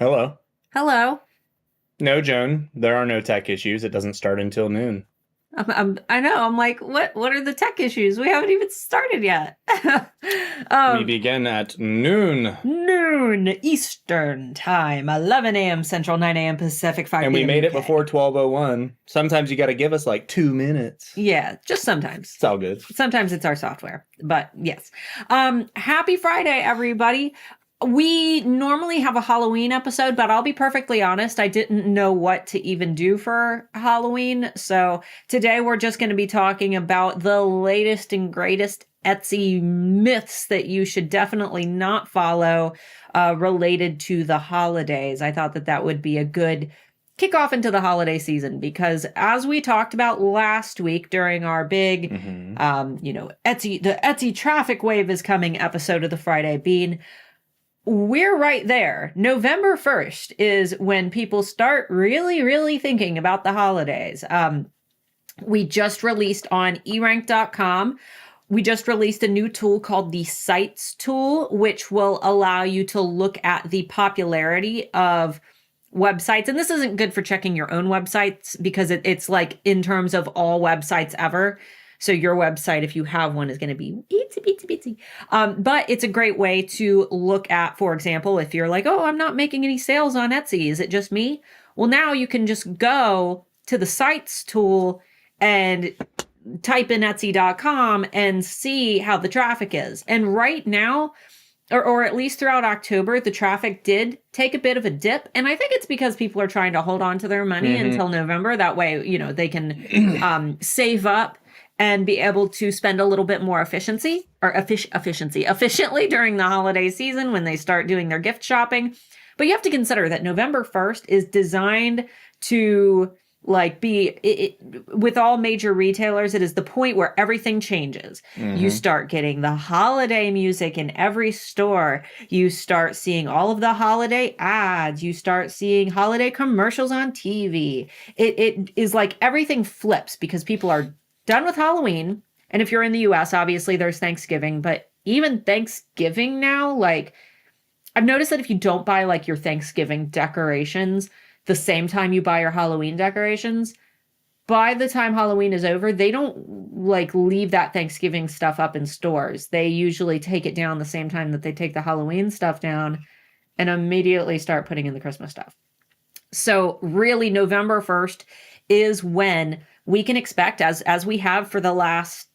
Hello. Hello. No, Joan, there are no tech issues. It doesn't start until noon. I know. I'm like, what are the tech issues? We haven't even started yet. We um, begin at noon, Noon Eastern time, 11 a.m. Central, 9 a.m. Pacific, 5 and we p.m. made it UK. before 12:01. Sometimes you got to give us like 2 minutes. Yeah, just sometimes. It's all good. Sometimes it's our software, but yes. Happy Friday, everybody. We normally have a Halloween episode, but I'll be perfectly honest, I didn't know what to even do for Halloween. So today we're just going to be talking about the latest and greatest Etsy myths that you should definitely not follow related to the holidays. I thought that that would be a good kickoff into the holiday season because as we talked about last week during our big, the Etsy traffic wave is coming episode of the Friday Bean, we're right there. November 1st is when people start really, really thinking about the holidays. We just released on erank.com. We just released a new tool called the Sites tool, which will allow you to look at the popularity of websites. And this isn't good for checking your own websites because it's like in terms of all websites ever. So your website, if you have one, is going to be itsy. But it's a great way to look at, for example, if you're like, oh, I'm not making any sales on Etsy. Is it just me? Well, now you can just go to the Sites tool and type in Etsy.com and see how the traffic is. And right now, or at least throughout October, the traffic did take a bit of a dip. And I think it's because people are trying to hold on to their money until November. That way, they can save up and be able to spend a little bit more efficiently during the holiday season when they start doing their gift shopping. But you have to consider that November 1st is designed to with all major retailers, it is the point where everything changes. You start getting the holiday music in every store. You start seeing all of the holiday ads. You start seeing holiday commercials on TV. It is like everything flips because people are done with Halloween. And if you're in the US, obviously there's Thanksgiving, but even Thanksgiving now, like I've noticed that if you don't buy like your Thanksgiving decorations the same time you buy your Halloween decorations, by the time Halloween is over, they don't like leave that Thanksgiving stuff up in stores. They usually take it down the same time that they take the Halloween stuff down and immediately start putting in the Christmas stuff. So really November 1st is when we can expect, as we have for the last,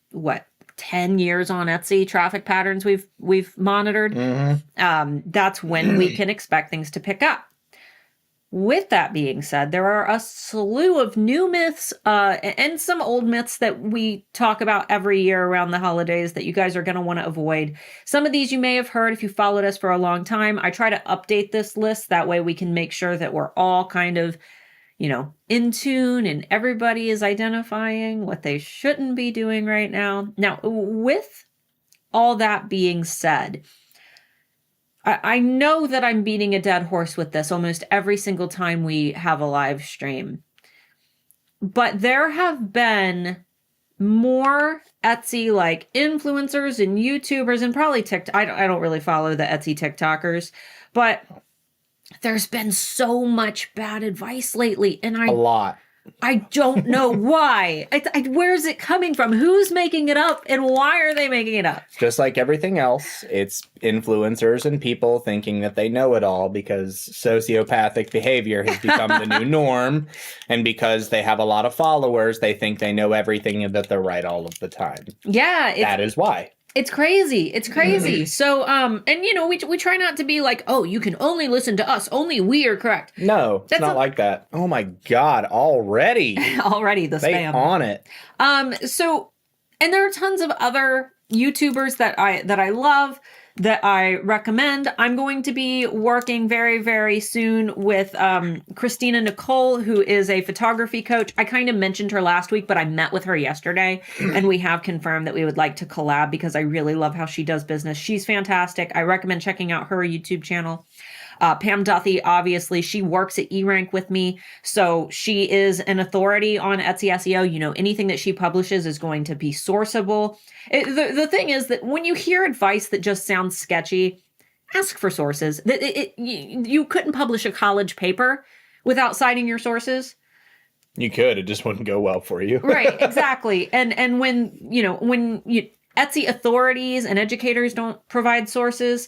10 years on Etsy traffic patterns we've monitored. That's when we can expect things to pick up. With that being said, there are a slew of new myths and some old myths that we talk about every year around the holidays that you guys are going to want to avoid. Some of these you may have heard if you followed us for a long time. I try to update this list. That way we can make sure that we're all kind of, in tune and everybody is identifying what they shouldn't be doing right now. Now, with all that being said, I know that I'm beating a dead horse with this almost every single time we have a live stream. But there have been more Etsy like influencers and YouTubers and probably TikTok. I don't really follow the Etsy TikTokers, but there's been so much bad advice lately. And A lot. I don't know why. Where is it coming from? Who's making it up and why are they making it up? Just like everything else, it's influencers and people thinking that they know it all because sociopathic behavior has become the new norm. And because they have a lot of followers, they think they know everything and that they're right all of the time. Yeah. That is why. It's crazy. It's crazy. So, we try not to be like, oh, you can only listen to us. Only we are correct. No, it's not like that. Oh my God, already. Already the they spam. On it. And there are tons of other YouTubers that I love, that I recommend. I'm going to be working very, very soon with Christina Nicole, who is a photography coach. I kind of mentioned her last week, but I met with her yesterday, and we have confirmed that we would like to collab because I really love how she does business. She's fantastic. I recommend checking out her YouTube channel. Pam Duthie, obviously, she works at eRank with me, so she is an authority on Etsy SEO. Anything that she publishes is going to be sourceable. The thing is that when you hear advice that just sounds sketchy, ask for sources. You couldn't publish a college paper without citing your sources. You could. It just wouldn't go well for you. Right, exactly. And when, Etsy authorities and educators don't provide sources,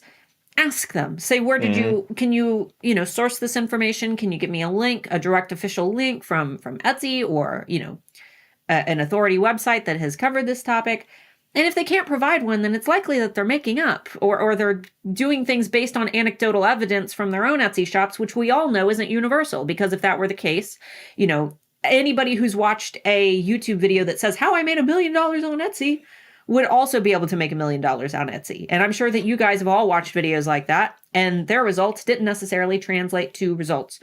ask them. Say, where did can you source this information? Can you give me a link, a direct official link from Etsy or, an authority website that has covered this topic? And if they can't provide one, then it's likely that they're making up or they're doing things based on anecdotal evidence from their own Etsy shops, which we all know isn't universal, because if that were the case, anybody who's watched a YouTube video that says how I made $1 million on Etsy would also be able to make $1 million on Etsy. And I'm sure that you guys have all watched videos like that, and their results didn't necessarily translate to results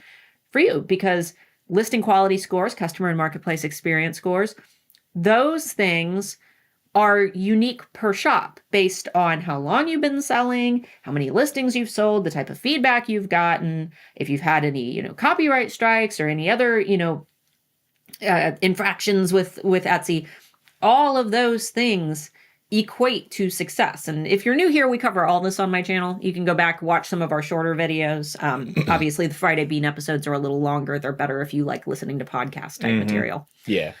for you, because listing quality scores, customer and marketplace experience scores, those things are unique per shop based on how long you've been selling, how many listings you've sold, the type of feedback you've gotten, if you've had any, copyright strikes or any other, infractions with Etsy. All of those things equate to success. And if you're new here, we cover all this on my channel. You can go back, watch some of our shorter videos. Obviously, the Friday Bean episodes are a little longer. They're better if you like listening to podcast type material. Yeah.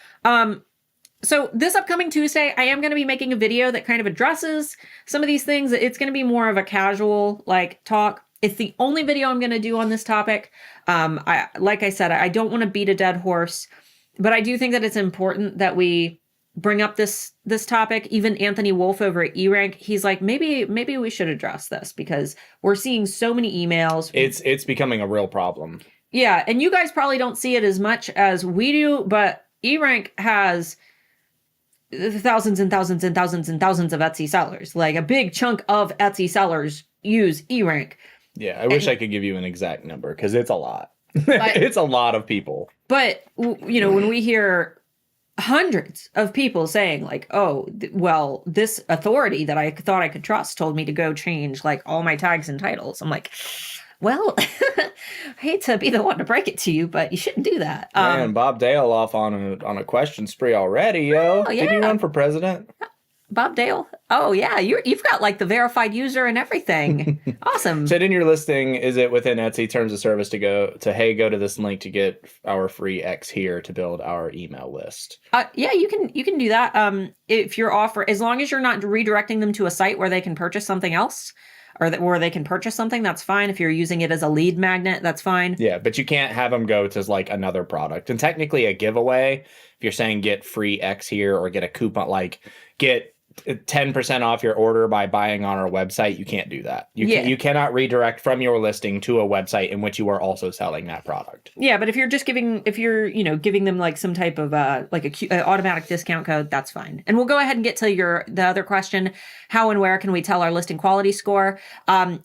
So this upcoming Tuesday, I am going to be making a video that kind of addresses some of these things. It's going to be more of a casual talk. It's the only video I'm going to do on this topic. Like I said, I don't want to beat a dead horse, but I do think that it's important that we bring up this topic. Even Anthony Wolf over at eRank, he's like, maybe we should address this because we're seeing so many emails. It's becoming a real problem. Yeah, and you guys probably don't see it as much as we do, but eRank has thousands and thousands and thousands and thousands of Etsy sellers. Like a big chunk of Etsy sellers use eRank. Yeah, I wish I could give you an exact number because it's a lot. It's a lot of people. But, when we hear hundreds of people saying well, this authority that I thought I could trust told me to go change all my tags and titles. I'm like, well, I hate to be the one to break it to you, but you shouldn't do that. Man, Bob Dale off on a question spree already, yo. Oh, yeah. Did you run for president? Bob Dale? Oh, yeah. You've got the verified user and everything. Awesome. So in your listing, is it within Etsy terms of service to go to this link to get our free X here to build our email list? Yeah, you can do that. If you're as long as you're not redirecting them to a site where they can purchase something else, or where they can purchase something, that's fine. If you're using it as a lead magnet, that's fine. Yeah, but you can't have them go to another product. And technically a giveaway, if you're saying get free X here or get a coupon, get 10% off your order by buying on our website, you can't do that. You cannot redirect from your listing to a website in which you are also selling that product. Yeah, but if you're giving them some type of a automatic discount code, that's fine. And we'll go ahead and get to the other question: how and where can we tell our listing quality score?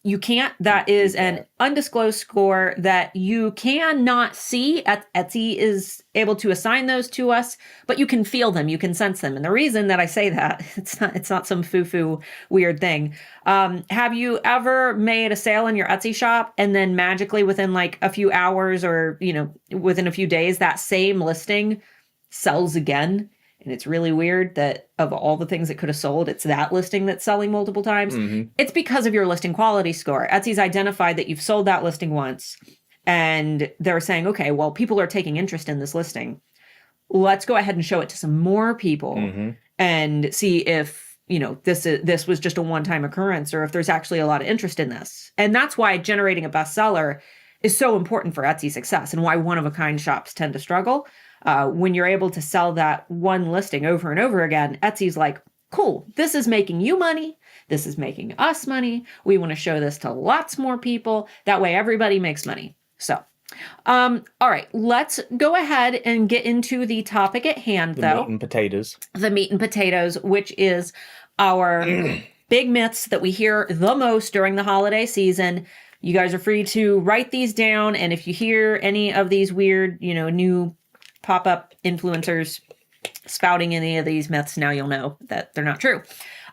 You can't. That is an undisclosed score that you cannot see. Etsy is able to assign those to us, but you can feel them, you can sense them. And the reason that I say that, it's not some foo-foo weird thing. Have you ever made a sale in your Etsy shop and then magically within a few hours or, within a few days, that same listing sells again? And it's really weird that of all the things that could have sold, it's that listing that's selling multiple times. Mm-hmm. It's because of your listing quality score. Etsy's identified that you've sold that listing once. And they're saying, okay, well, people are taking interest in this listing. Let's go ahead and show it to some more people and see if, this was just a one-time occurrence or if there's actually a lot of interest in this. And that's why generating a bestseller is so important for Etsy success and why one-of-a-kind shops tend to struggle. When you're able to sell that one listing over and over again, Etsy's like, cool, this is making you money. This is making us money. We want to show this to lots more people. That way everybody makes money. So, all right, let's go ahead and get into the topic at hand, though. The meat and potatoes. The meat and potatoes, which is our big myths that we hear the most during the holiday season. You guys are free to write these down. And if you hear any of these weird, new pop-up influencers spouting any of these myths, now you'll know that they're not true.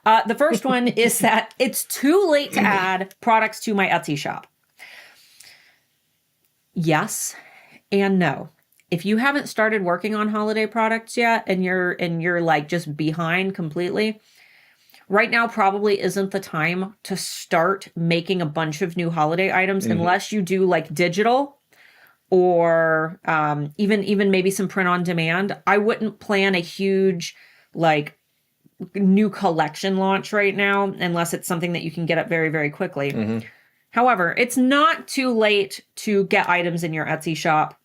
The first one is that it's too late to add products to my Etsy shop. Yes and no. If you haven't started working on holiday products yet and you're just behind completely, right now probably isn't the time to start making a bunch of new holiday items unless you do like digital or even maybe some print on demand. I wouldn't plan a huge like new collection launch right now unless it's something that you can get up very, very quickly. However, it's not too late to get items in your Etsy shop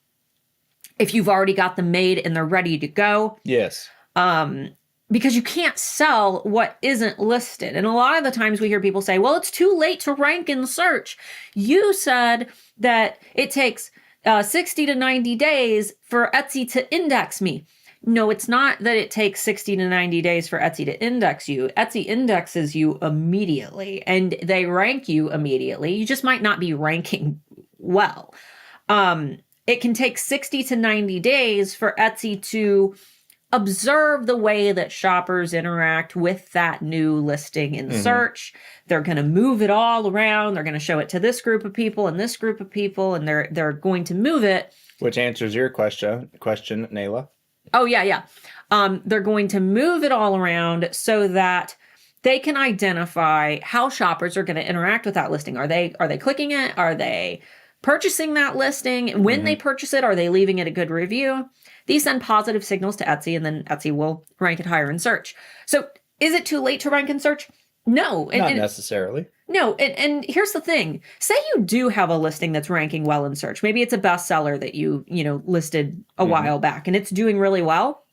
if you've already got them made and they're ready to go. Yes. Because you can't sell what isn't listed. And a lot of the times we hear people say, well, it's too late to rank in search. You said that it takes 60 to 90 days for Etsy to index me. No, it's not that it takes 60 to 90 days for Etsy to index you. Etsy indexes you immediately and they rank you immediately. You just might not be ranking well. It can take 60 to 90 days for Etsy to observe the way that shoppers interact with that new listing in search. They're going to move it all around. They're going to show it to this group of people and this group of people, and they're going to move it. Which answers your question, Nayla. Oh, yeah. They're going to move it all around so that they can identify how shoppers are going to interact with that listing. Are they clicking it? Are they purchasing that listing? When they purchase it, are they leaving it a good review? These send positive signals to Etsy, and then Etsy will rank it higher in search. So is it too late to rank in search? No. Not necessarily. No. And here's the thing. Say you do have a listing that's ranking well in search. Maybe it's a bestseller that you listed a while back, and it's doing really well.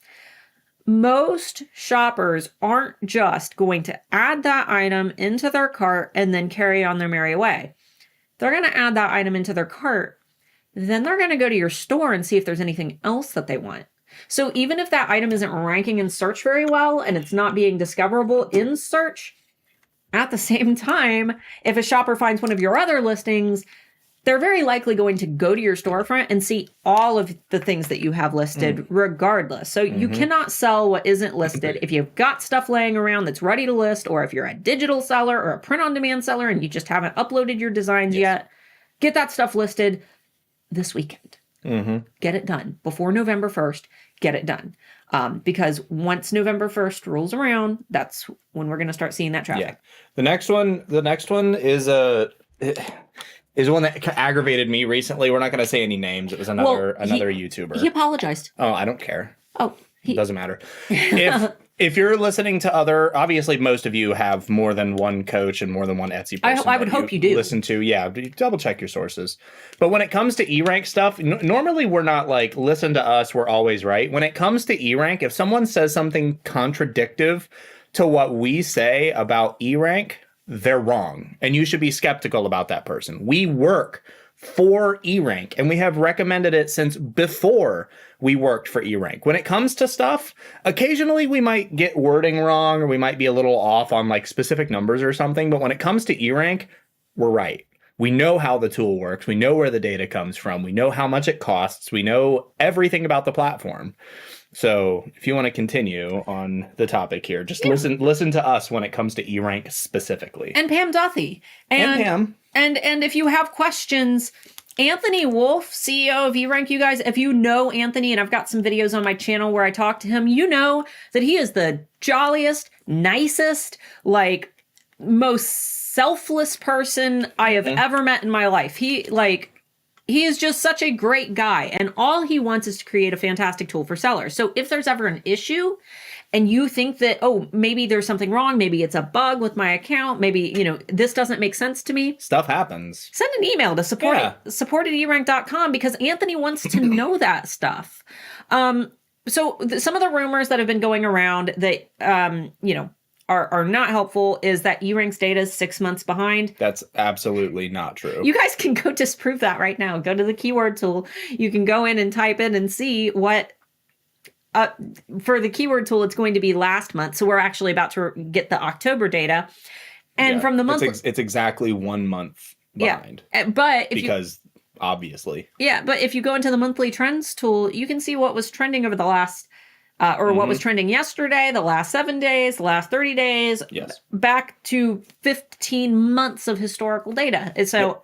Most shoppers aren't just going to add that item into their cart and then carry on their merry way. They're going to add that item into their cart. Then they're going to go to your store and see if there's anything else that they want. So even if that item isn't ranking in search very well and it's not being discoverable in search, at the same time, if a shopper finds one of your other listings, they're very likely going to go to your storefront and see all of the things that you have listed regardless. So you cannot sell what isn't listed. If you've got stuff laying around that's ready to list, or if you're a digital seller or a print-on-demand seller and you just haven't uploaded your designs yet, get that stuff listed this weekend. Get it done. Before November 1st, get it done. Because once November 1st rolls around, that's when we're going to start seeing that traffic. Yeah. The next one is one that aggravated me recently. We're not going to say any names. It was another YouTuber. He apologized. Oh, I don't care. Oh, it doesn't matter. If you're listening to obviously most of you have more than one coach and more than one Etsy person. I would hope you do. Listen to, double check your sources. But when it comes to E-Rank stuff, normally we're not like, listen to us, we're always right. When it comes to E-Rank, if someone says something contradictive to what we say about E-Rank, they're wrong. And you should be skeptical about that person. We work for E-Rank, and we have recommended it since before we worked for E-Rank. When it comes to stuff, occasionally we might get wording wrong, or we might be a little off on like specific numbers or something, but when it comes to E-Rank, we're right. We know how the tool works. We know where the data comes from. We know how much it costs. We know everything about the platform. So if you want to continue on the topic here, just listen to us when it comes to E-Rank specifically. And Pam Duthie. And Pam. And if you have questions, Anthony Wolf, CEO of E-Rank, you guys, if you know Anthony, and I've got some videos on my channel where I talk to him, you know that he is the jolliest, nicest, like most selfless person I have ever met in my life. He is just such a great guy, and all he wants is to create a fantastic tool for sellers. So if there's ever an issue and you think that, oh, maybe there's something wrong, maybe it's a bug with my account, maybe, this doesn't make sense to me. Stuff happens. Send an email to support@erank.com because Anthony wants to know that stuff. So some of the rumors that have been going around that, are not helpful is that E-Rank's data is 6 months behind. That's absolutely not true. You guys can go disprove that right now. Go to the keyword tool. You can go in and type in and see what, for the keyword tool, it's going to be last month. So we're actually about to get the October data. And from the month... It's exactly 1 month behind. Yeah, but obviously. Yeah, but if you go into the monthly trends tool, you can see what was trending over the last... what was trending yesterday, the last 7 days, the last 30 days, back to 15 months of historical data. And so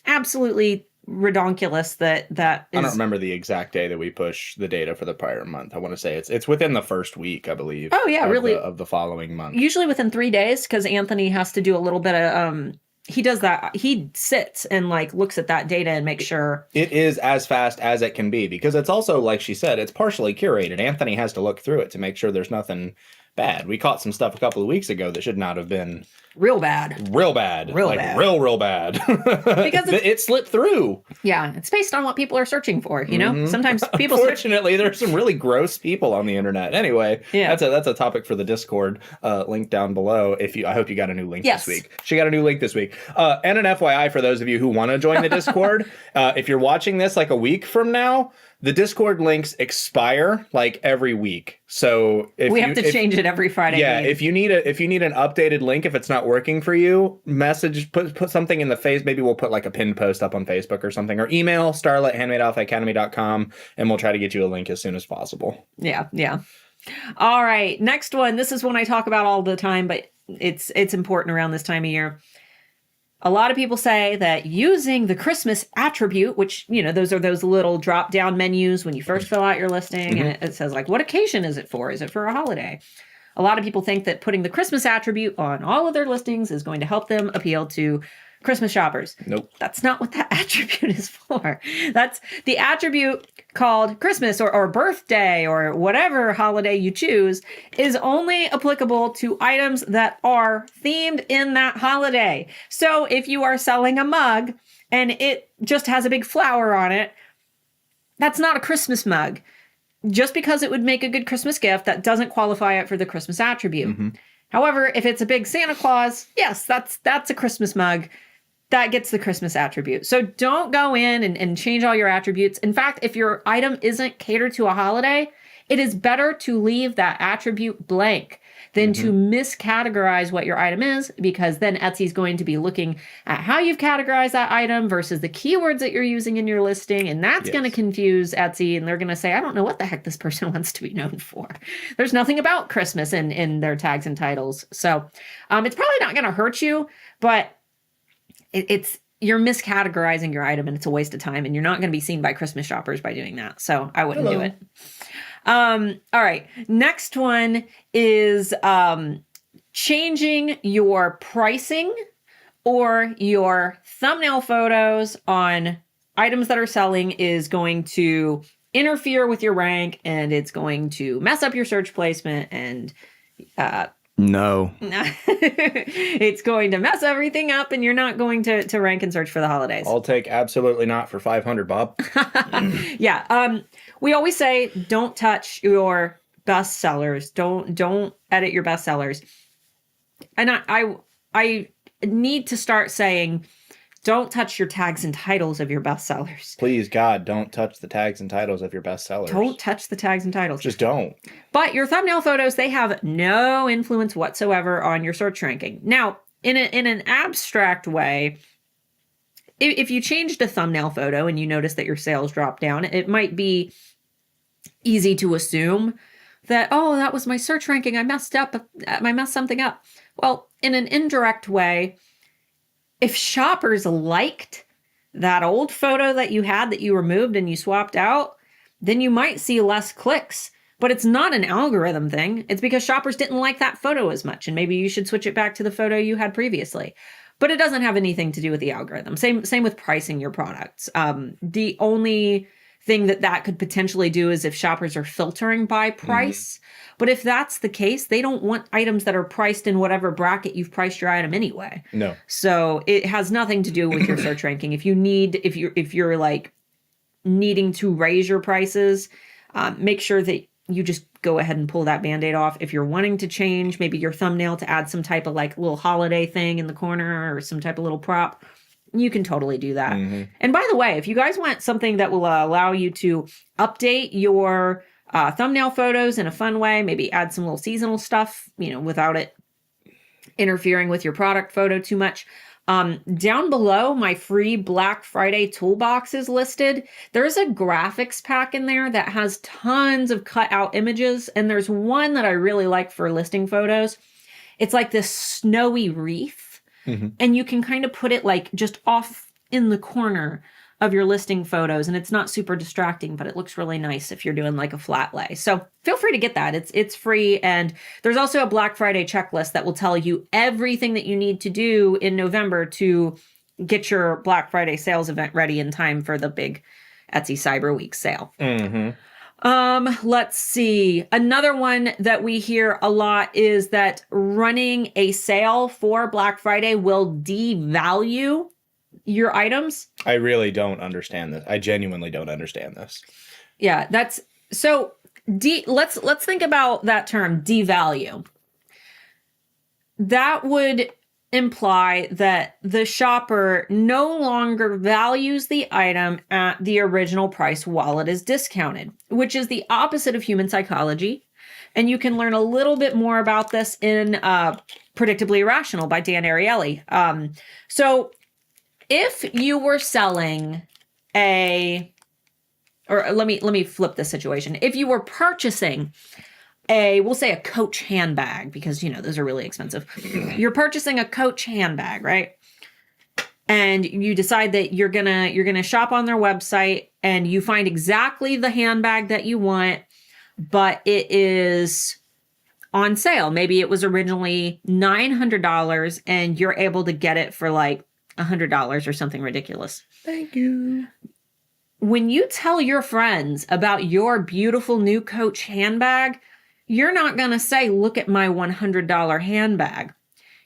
absolutely redonkulous that is. I don't remember the exact day that we push the data for the prior month. I want to say it's within the first week, I believe. Oh yeah, really, of the following month. Usually within 3 days, because Anthony has to do a little bit of he does that. He sits and like looks at that data and makes sure it is as fast as it can be, because it's also, like she said, it's partially curated. Anthony has to look through it to make sure there's nothing bad. We caught some stuff a couple of weeks ago that should not have been real bad. Real bad. Real bad. Because it slipped through. Yeah, it's based on what people are searching for, you know? Sometimes people Fortunately, there's some really gross people on the internet. Anyway, that's a topic for the Discord, link down below. I hope you got a new link this week. She got a new link this week. And an FYI for those of you who want to join the Discord, if you're watching this like a week from now, the Discord links expire like every week. So we have to change it every Friday. Yeah, if you need an updated link, if it's not working for you, put something in the face. Maybe we'll put like a pinned post up on Facebook or something, or email starla@handmadealphaacademy.com, and we'll try to get you a link as soon as possible. Yeah. All right, next one. This is one I talk about all the time, but it's important around this time of year. A lot of people say that using the Christmas attribute, which, those are those little drop-down menus when you first fill out your listing, and it says, like, what occasion is it for? Is it for a holiday? A lot of people think that putting the Christmas attribute on all of their listings is going to help them appeal to Christmas shoppers. Nope. That's not what that attribute is for. That's the attribute called Christmas or birthday or whatever holiday you choose is only applicable to items that are themed in that holiday. So if you are selling a mug and it just has a big flower on it, that's not a Christmas mug. Just because it would make a good Christmas gift, that doesn't qualify it for the Christmas attribute. However, if it's a big Santa Claus, yes, that's a Christmas mug. That gets the Christmas attribute. So don't go in and change all your attributes. In fact, if your item isn't catered to a holiday, it is better to leave that attribute blank than to miscategorize what your item is, because then Etsy's going to be looking at how you've categorized that item versus the keywords that you're using in your listing. And that's going to confuse Etsy. And they're going to say, I don't know what the heck this person wants to be known for. There's nothing about Christmas in their tags and titles. So it's probably not going to hurt you, but you're miscategorizing your item, and it's a waste of time, and you're not going to be seen by Christmas shoppers by doing that. So I wouldn't do it. All right. Next one is changing your pricing or your thumbnail photos on items that are selling is going to interfere with your rank, and it's going to mess up your search placement, and no. It's going to mess everything up, and you're not going to rank and search for the holidays. I'll take absolutely not for 500, Bob. Yeah. We always say don't touch your best sellers. Don't edit your best sellers. And I need to start saying don't touch your tags and titles of your best sellers. Please, God, don't touch the tags and titles of your best sellers. Don't touch the tags and titles. Just don't. But your thumbnail photos, they have no influence whatsoever on your search ranking. Now, in an abstract way, if you changed a thumbnail photo and you notice that your sales drop down, it might be easy to assume that, oh, that was my search ranking. I messed something up. Well, in an indirect way, if shoppers liked that old photo that you had that you removed and you swapped out, then you might see less clicks. But it's not an algorithm thing. It's because shoppers didn't like that photo as much, and maybe you should switch it back to the photo you had previously. But it doesn't have anything to do with the algorithm. Same with pricing your products. The only thing that could potentially do is if shoppers are filtering by price. But if that's the case, they don't want items that are priced in whatever bracket you've priced your item anyway. No. So it has nothing to do with your search ranking. If you're like needing to raise your prices, make sure that you just go ahead and pull that Band-Aid off. If you're wanting to change maybe your thumbnail to add some type of like little holiday thing in the corner or some type of little prop, you can totally do that. And by the way, if you guys want something that will allow you to update your thumbnail photos in a fun way, maybe add some little seasonal stuff, without it interfering with your product photo too much. Down below, my free Black Friday toolbox is listed. There's a graphics pack in there that has tons of cut out images. And there's one that I really like for listing photos. It's like this snowy wreath. And you can kind of put it like just off in the corner of your listing photos, and it's not super distracting, but it looks really nice if you're doing like a flat lay. So feel free to get that. It's free. And there's also a Black Friday checklist that will tell you everything that you need to do in November to get your Black Friday sales event ready in time for the big Etsy Cyber Week sale. Let's see. Another one that we hear a lot is that running a sale for Black Friday will devalue your items. I really don't understand this. I genuinely don't understand this. Yeah, that's so let's think about that term, devalue. That would imply that the shopper no longer values the item at the original price while it is discounted, which is the opposite of human psychology. And you can learn a little bit more about this in Predictably Irrational by Dan Ariely. So if you were selling let me flip this situation. If you were purchasing we'll say a Coach handbag, because, those are really expensive. You're purchasing a Coach handbag, right? And you decide that you're gonna shop on their website, and you find exactly the handbag that you want, but it is on sale. Maybe it was originally $900 and you're able to get it for like $100 or something ridiculous. Thank you. When you tell your friends about your beautiful new Coach handbag, you're not going to say, look at my $100 handbag.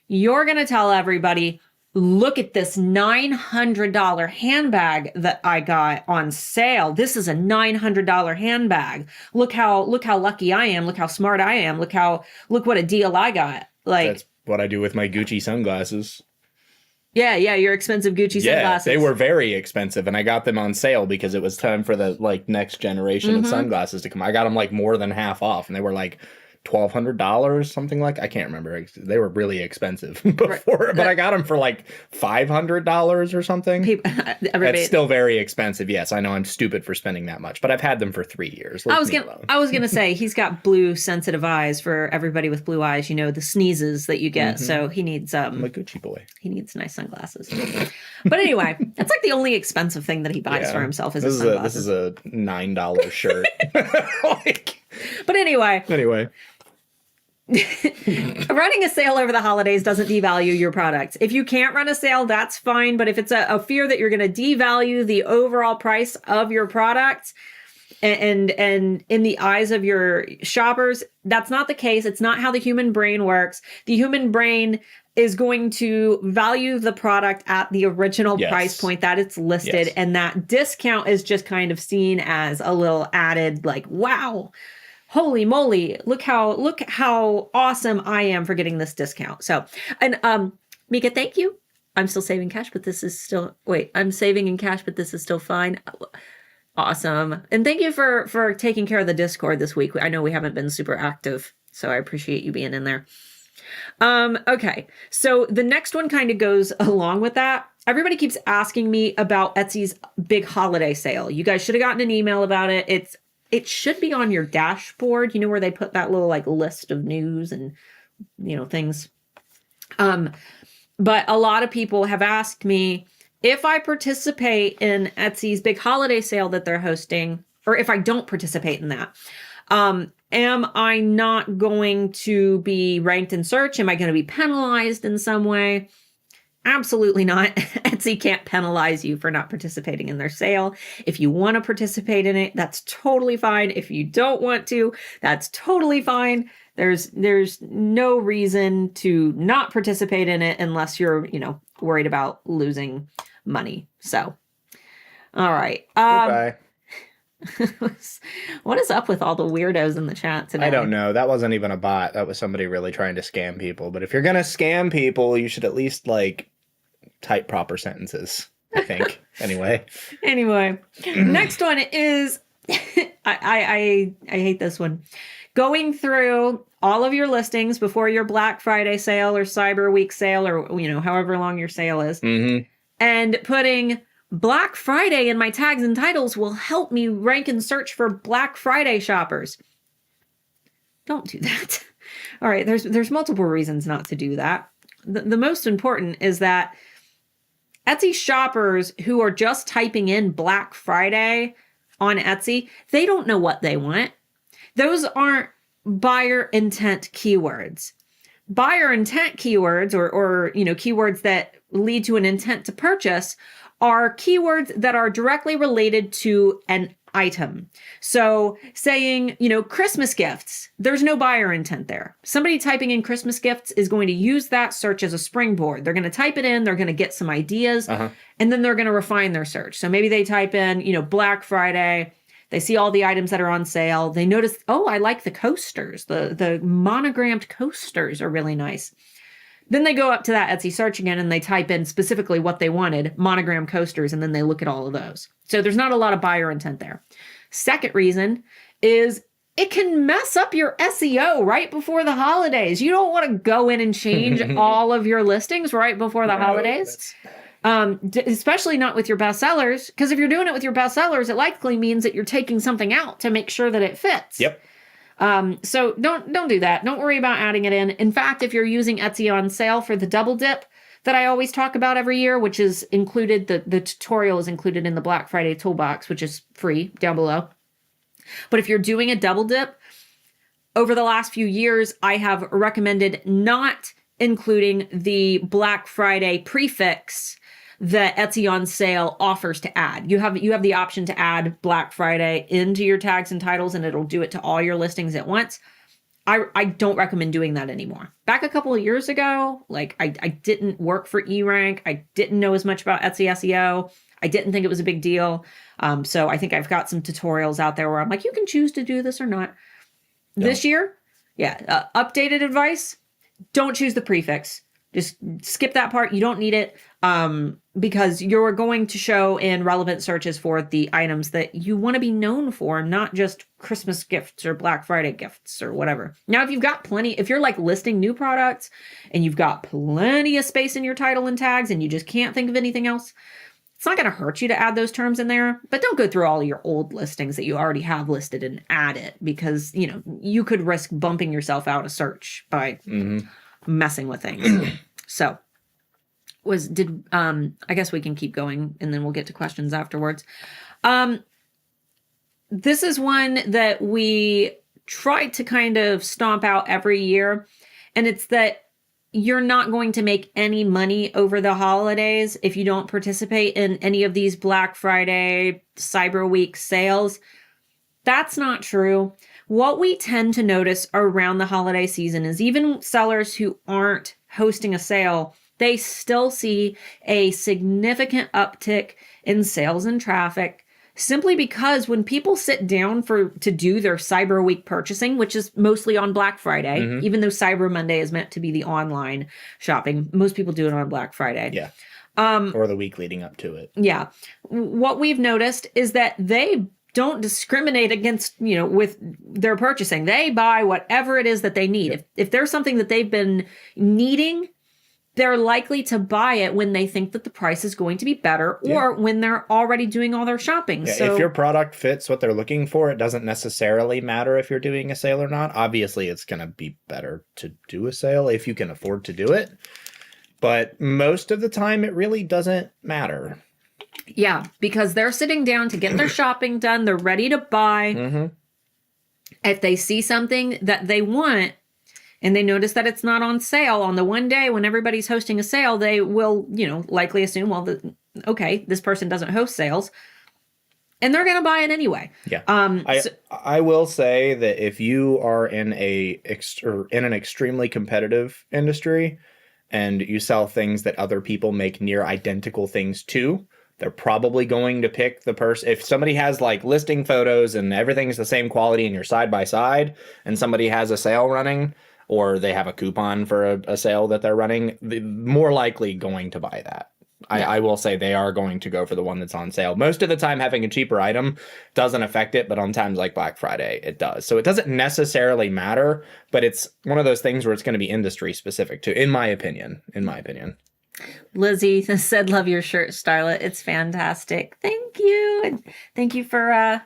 You're going to tell everybody, look at this $900 handbag that I got on sale. This is a $900 handbag. Look how lucky I am. Look how smart I am. Look what a deal I got. Like, that's what I do with my Gucci sunglasses. Yeah, your expensive Gucci sunglasses. Yeah, they were very expensive, and I got them on sale because it was time for the next generation of sunglasses to come. I got them more than half off, and they were $1,200, something like. I can't remember. They were really expensive before, but I got them for $500 or something. That's still very expensive. Yes, I know I'm stupid for spending that much, but I've had them for 3 years. I was gonna say he's got blue sensitive eyes. For everybody with blue eyes, the sneezes that you get. So he needs I'm a Gucci boy. He needs nice sunglasses. But anyway, that's the only expensive thing that he buys for himself is his sunglasses. This is a $9 shirt. But anyway. Running a sale over the holidays doesn't devalue your products. If you can't run a sale, that's fine. But if it's a fear that you're going to devalue the overall price of your product and in the eyes of your shoppers, that's not the case. It's not how the human brain works. The human brain is going to value the product at the original price point that it's listed. And that discount is just kind of seen as a little added, wow. Holy moly, look how awesome I am for getting this discount. So, and Mika, thank you. I'm still saving cash, but I'm saving in cash, but this is still fine. Awesome. And thank you for taking care of the Discord this week. I know we haven't been super active, so I appreciate you being in there. Okay. So the next one kind of goes along with that. Everybody keeps asking me about Etsy's big holiday sale. You guys should have gotten an email about it. It should be on your dashboard, where they put that little list of news and, things. But a lot of people have asked me if I participate in Etsy's big holiday sale that they're hosting, or if I don't participate in that, am I not going to be ranked in search? Am I going to be penalized in some way? Absolutely not. Etsy can't penalize you for not participating in their sale. If you want to participate in it, that's totally fine. If you don't want to, that's totally fine. There's no reason to not participate in it unless you're, worried about losing money. So, all right. Goodbye. What is up with all the weirdos in the chat today? I don't know. That wasn't even a bot. That was somebody really trying to scam people. But if you're going to scam people, you should at least type proper sentences, I think. Anyway, next one is I hate this one. Going through all of your listings before your Black Friday sale or Cyber Week sale or however long your sale is, and putting Black Friday in my tags and titles will help me rank and search for Black Friday shoppers. Don't do that. All right, there's multiple reasons not to do that. The most important is that Etsy shoppers who are just typing in Black Friday on Etsy, they don't know what they want. Those aren't buyer intent keywords. Buyer intent keywords or keywords that lead to an intent to purchase are keywords that are directly related to an item. So saying, Christmas gifts, there's no buyer intent there. Somebody typing in Christmas gifts is going to use that search as a springboard. They're going to type it in, they're going to get some ideas, and then they're going to refine their search. So maybe they type in, Black Friday. They see all the items that are on sale. They notice, oh, I like the coasters. The monogrammed coasters are really nice. Then they go up to that Etsy search again and they type in specifically what they wanted, monogram coasters, and then they look at all of those. So there's not a lot of buyer intent there. Second reason is it can mess up your SEO right before the holidays. You don't want to go in and change all of your listings right before the holidays. Especially not with your bestsellers, because if you're doing it with your bestsellers, it likely means that you're taking something out to make sure that it fits. Yep. So don't do that. Don't worry about adding it in. In fact, if you're using Etsy on sale for the double dip that I always talk about every year, which is included, the tutorial is included in the Black Friday toolbox, which is free down below. But if you're doing a double dip, over the last few years, I have recommended not including the Black Friday prefix that Etsy on sale offers to add. You have the option to add Black Friday into your tags and titles, and it'll do it to all your listings at once. I don't recommend doing that anymore. Back a couple of years ago, I didn't work for eRank. I didn't know as much about Etsy SEO. I didn't think it was a big deal. So I think I've got some tutorials out there where I'm like, you can choose to do this or not. No. This year, updated advice, don't choose the prefix. Just skip that part. You don't need it because you're going to show in relevant searches for the items that you want to be known for, not just Christmas gifts or Black Friday gifts or whatever. Now, if you're listing new products and you've got plenty of space in your title and tags and you just can't think of anything else, it's not going to hurt you to add those terms in there, but don't go through all of your old listings that you already have listed and add it because, you could risk bumping yourself out of search by messing with things. So I guess we can keep going and then we'll get to questions afterwards. This is one that we try to kind of stomp out every year. And it's that you're not going to make any money over the holidays if you don't participate in any of these Black Friday, Cyber Week sales. That's not true. What we tend to notice around the holiday season is even sellers who aren't hosting a sale, they still see a significant uptick in sales and traffic simply because when people sit down to do their Cyber Week purchasing, which is mostly on Black Friday, even though Cyber Monday is meant to be the online shopping, most people do it on Black Friday. Yeah. Or the week leading up to it. Yeah. What we've noticed is that they don't discriminate against, with their purchasing. They buy whatever it is that they need. Yep. If there's something that they've been needing, they're likely to buy it when they think that the price is going to be better or when they're already doing all their shopping. Yeah, so if your product fits what they're looking for, it doesn't necessarily matter if you're doing a sale or not. Obviously, it's going to be better to do a sale if you can afford to do it. But most of the time, it really doesn't matter. Yeah, because they're sitting down to get their shopping done. They're ready to buy. If they see something that they want and they notice that it's not on sale on the one day when everybody's hosting a sale, they will, likely assume, okay, this person doesn't host sales. And they're going to buy it anyway. Yeah. I will say that if you are in an extremely competitive industry and you sell things that other people make near identical things to, they're probably going to pick the person. If somebody has listing photos and everything's the same quality and you're side by side and somebody has a sale running or they have a coupon for a sale that they're running, they're more likely going to buy that. Yeah. I will say they are going to go for the one that's on sale. Most of the time, having a cheaper item doesn't affect it, but on times like Black Friday, it does. So it doesn't necessarily matter, but it's one of those things where it's going to be industry specific too, in my opinion. Lizzie said, love your shirt, Starla. It's fantastic. Thank you. And thank you for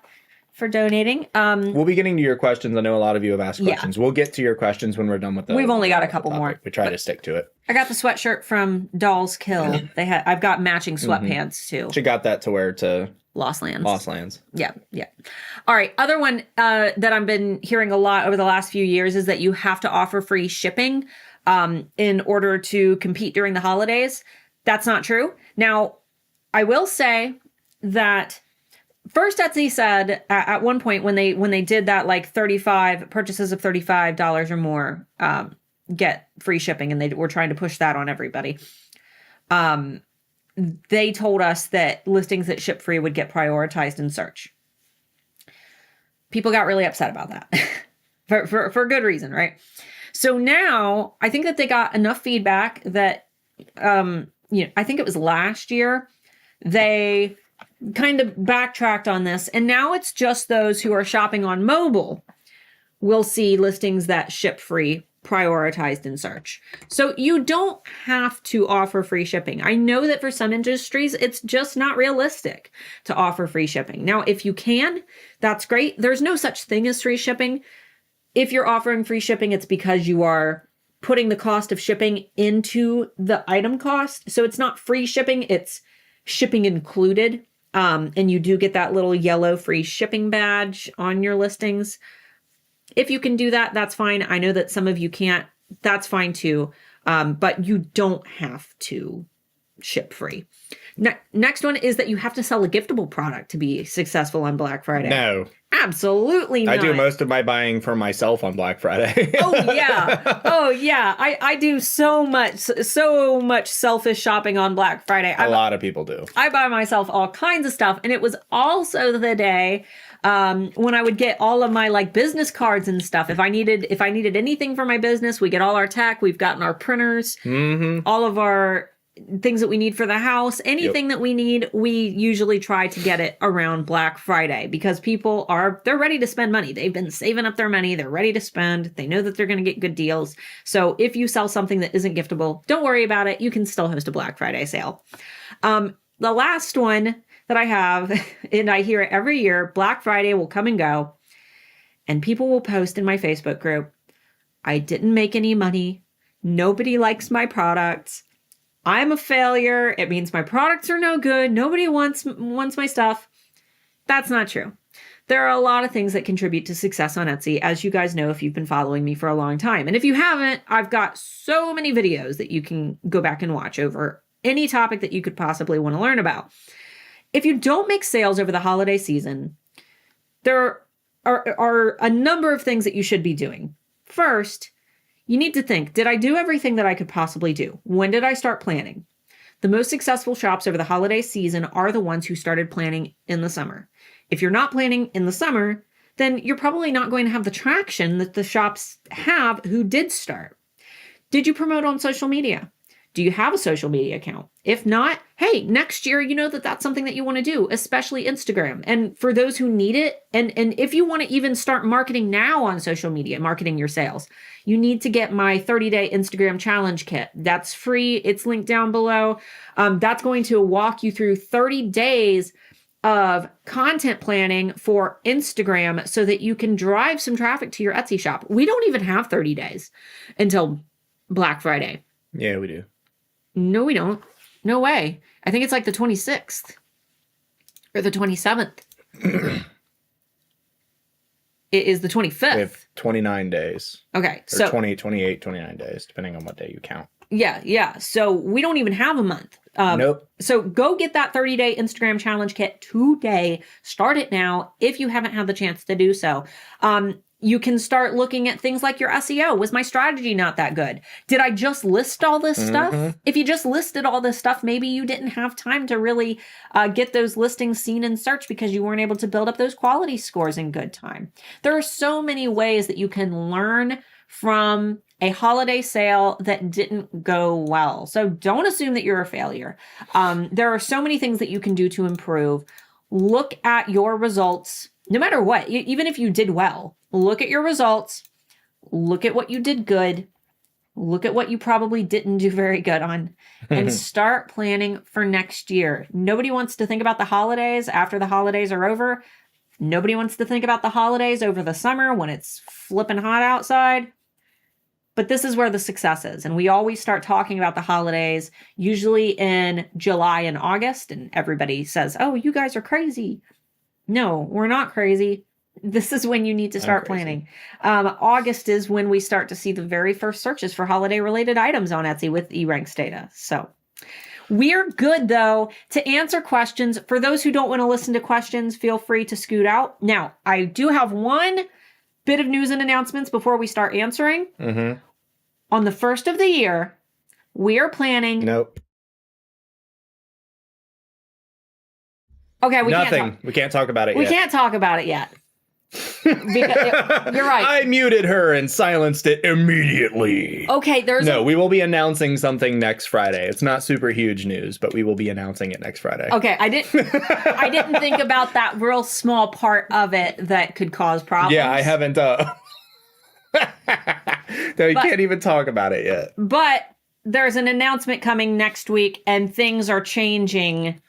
for donating. We'll be getting to your questions. I know a lot of you have asked Yeah. questions. We'll get to your questions when we're done with We've only got a the couple topic. more. We try to stick to it. I got the sweatshirt from Doll's Kill. I've got matching sweatpants too. She got that to wear to Lost Lands. Lost Lands. Yeah. All right. Other one that I've been hearing a lot over the last few years is that you have to offer free shipping in order to compete during the holidays. That's not true. Now, I will say that first Etsy said at one point when they did that, like 35 purchases of $35 or more get free shipping, and they were trying to push that on everybody. They told us that listings that ship free would get prioritized in search. People got really upset about that for good reason, right? So now I think that they got enough feedback that, I think it was last year, they kind of backtracked on this. And now it's just those who are shopping on mobile will see listings that ship free prioritized in search. So you don't have to offer free shipping. I know that for some industries, it's just not realistic to offer free shipping. Now, if you can, that's great. There's no such thing as free shipping. If you're offering free shipping, it's because you are putting the cost of shipping into the item cost. So it's not free shipping, it's shipping included. And you do get that little yellow free shipping badge on your listings. If you can do that, that's fine. I know that some of you can't. That's fine too. But you don't have to ship free. Next one is that you have to sell a giftable product to be successful on Black Friday. No. Absolutely not. I do most of my buying for myself on Black Friday. Oh yeah. I do so much selfish shopping on Black Friday. A lot of people do. I buy myself all kinds of stuff. And it was also the day when I would get all of my like business cards and stuff. If I needed anything for my business, we get all our tech. We've gotten our printers, all of our things that we need for the house, anything that we need, we usually try to get it around Black Friday because people they're ready to spend money. They've been saving up their money. They're ready to spend. They know that they're going to get good deals. So if you sell something that isn't giftable, don't worry about it. You can still host a Black Friday sale. The last one that I have, and I hear it every year, Black Friday will come and go, and people will post in my Facebook group, I didn't make any money. Nobody likes my products. I'm a failure. It means my products are no good. Nobody wants my stuff. That's not true. There are a lot of things that contribute to success on Etsy, as you guys know if you've been following me for a long time. And if you haven't, I've got so many videos that you can go back and watch over any topic that you could possibly want to learn about. If you don't make sales over the holiday season, there are a number of things that you should be doing. First, you need to think, did I do everything that I could possibly do? When did I start planning? The most successful shops over the holiday season are the ones who started planning in the summer. If you're not planning in the summer, then you're probably not going to have the traction that the shops have who did start. Did you promote on social media? Do you have a social media account? If not, hey, next year, you know that that's something that you want to do, especially Instagram. And for those who need it, and if you want to even start marketing now on social media, marketing your sales, you need to get my 30-day Instagram challenge kit. That's free. It's linked down below. That's going to walk you through 30 days of content planning for Instagram so that you can drive some traffic to your Etsy shop. We don't even have 30 days until Black Friday. Yeah, we do. No, we don't. No way. I think it's like the 26th or the 27th. It is the 25th. We have 29 days. Okay. Or So 20, 28, 29 days, depending on what day you count. Yeah. So we don't even have a month. Nope. So go get that 30-day Instagram challenge kit today. Start it now if you haven't had the chance to do so. You can start looking at things like your SEO. Was my strategy not that good? Did I just list all this stuff? If you just listed all this stuff, maybe you didn't have time to really get those listings seen in search because you weren't able to build up those quality scores in good time. There are so many ways that you can learn from a holiday sale that didn't go well. So don't assume that you're a failure. There are so many things that you can do to improve. Look at your results, no matter what, even if you did well. Look at your results, look at what you did good, look at what you probably didn't do very good on, and start planning for next year. Nobody wants to think about the holidays after the holidays are over. Nobody wants to think about the holidays over the summer when it's flipping hot outside. But this is where the success is. And we always start talking about the holidays, usually in July and August. And everybody says, oh, you guys are crazy. No, we're not crazy. This is when you need to start planning. August is when we start to see the very first searches for holiday related items on Etsy with eRanks data. So we're good, though, to answer questions. For those who don't want to listen to questions, feel free to scoot out. Now, I do have one bit of news and announcements before we start answering. Mm-hmm. On the first of the year, we are planning. Nope. Okay, we can't talk about it yet. We can't talk about it yet. Because, you're right. I muted her and silenced it immediately. Okay, we will be announcing something next Friday. It's not super huge news, but we will be announcing it next Friday. Okay, I didn't think about that real small part of it that could cause problems. Yeah, I haven't. No, you can't even talk about it yet. But there's an announcement coming next week, and things are changing.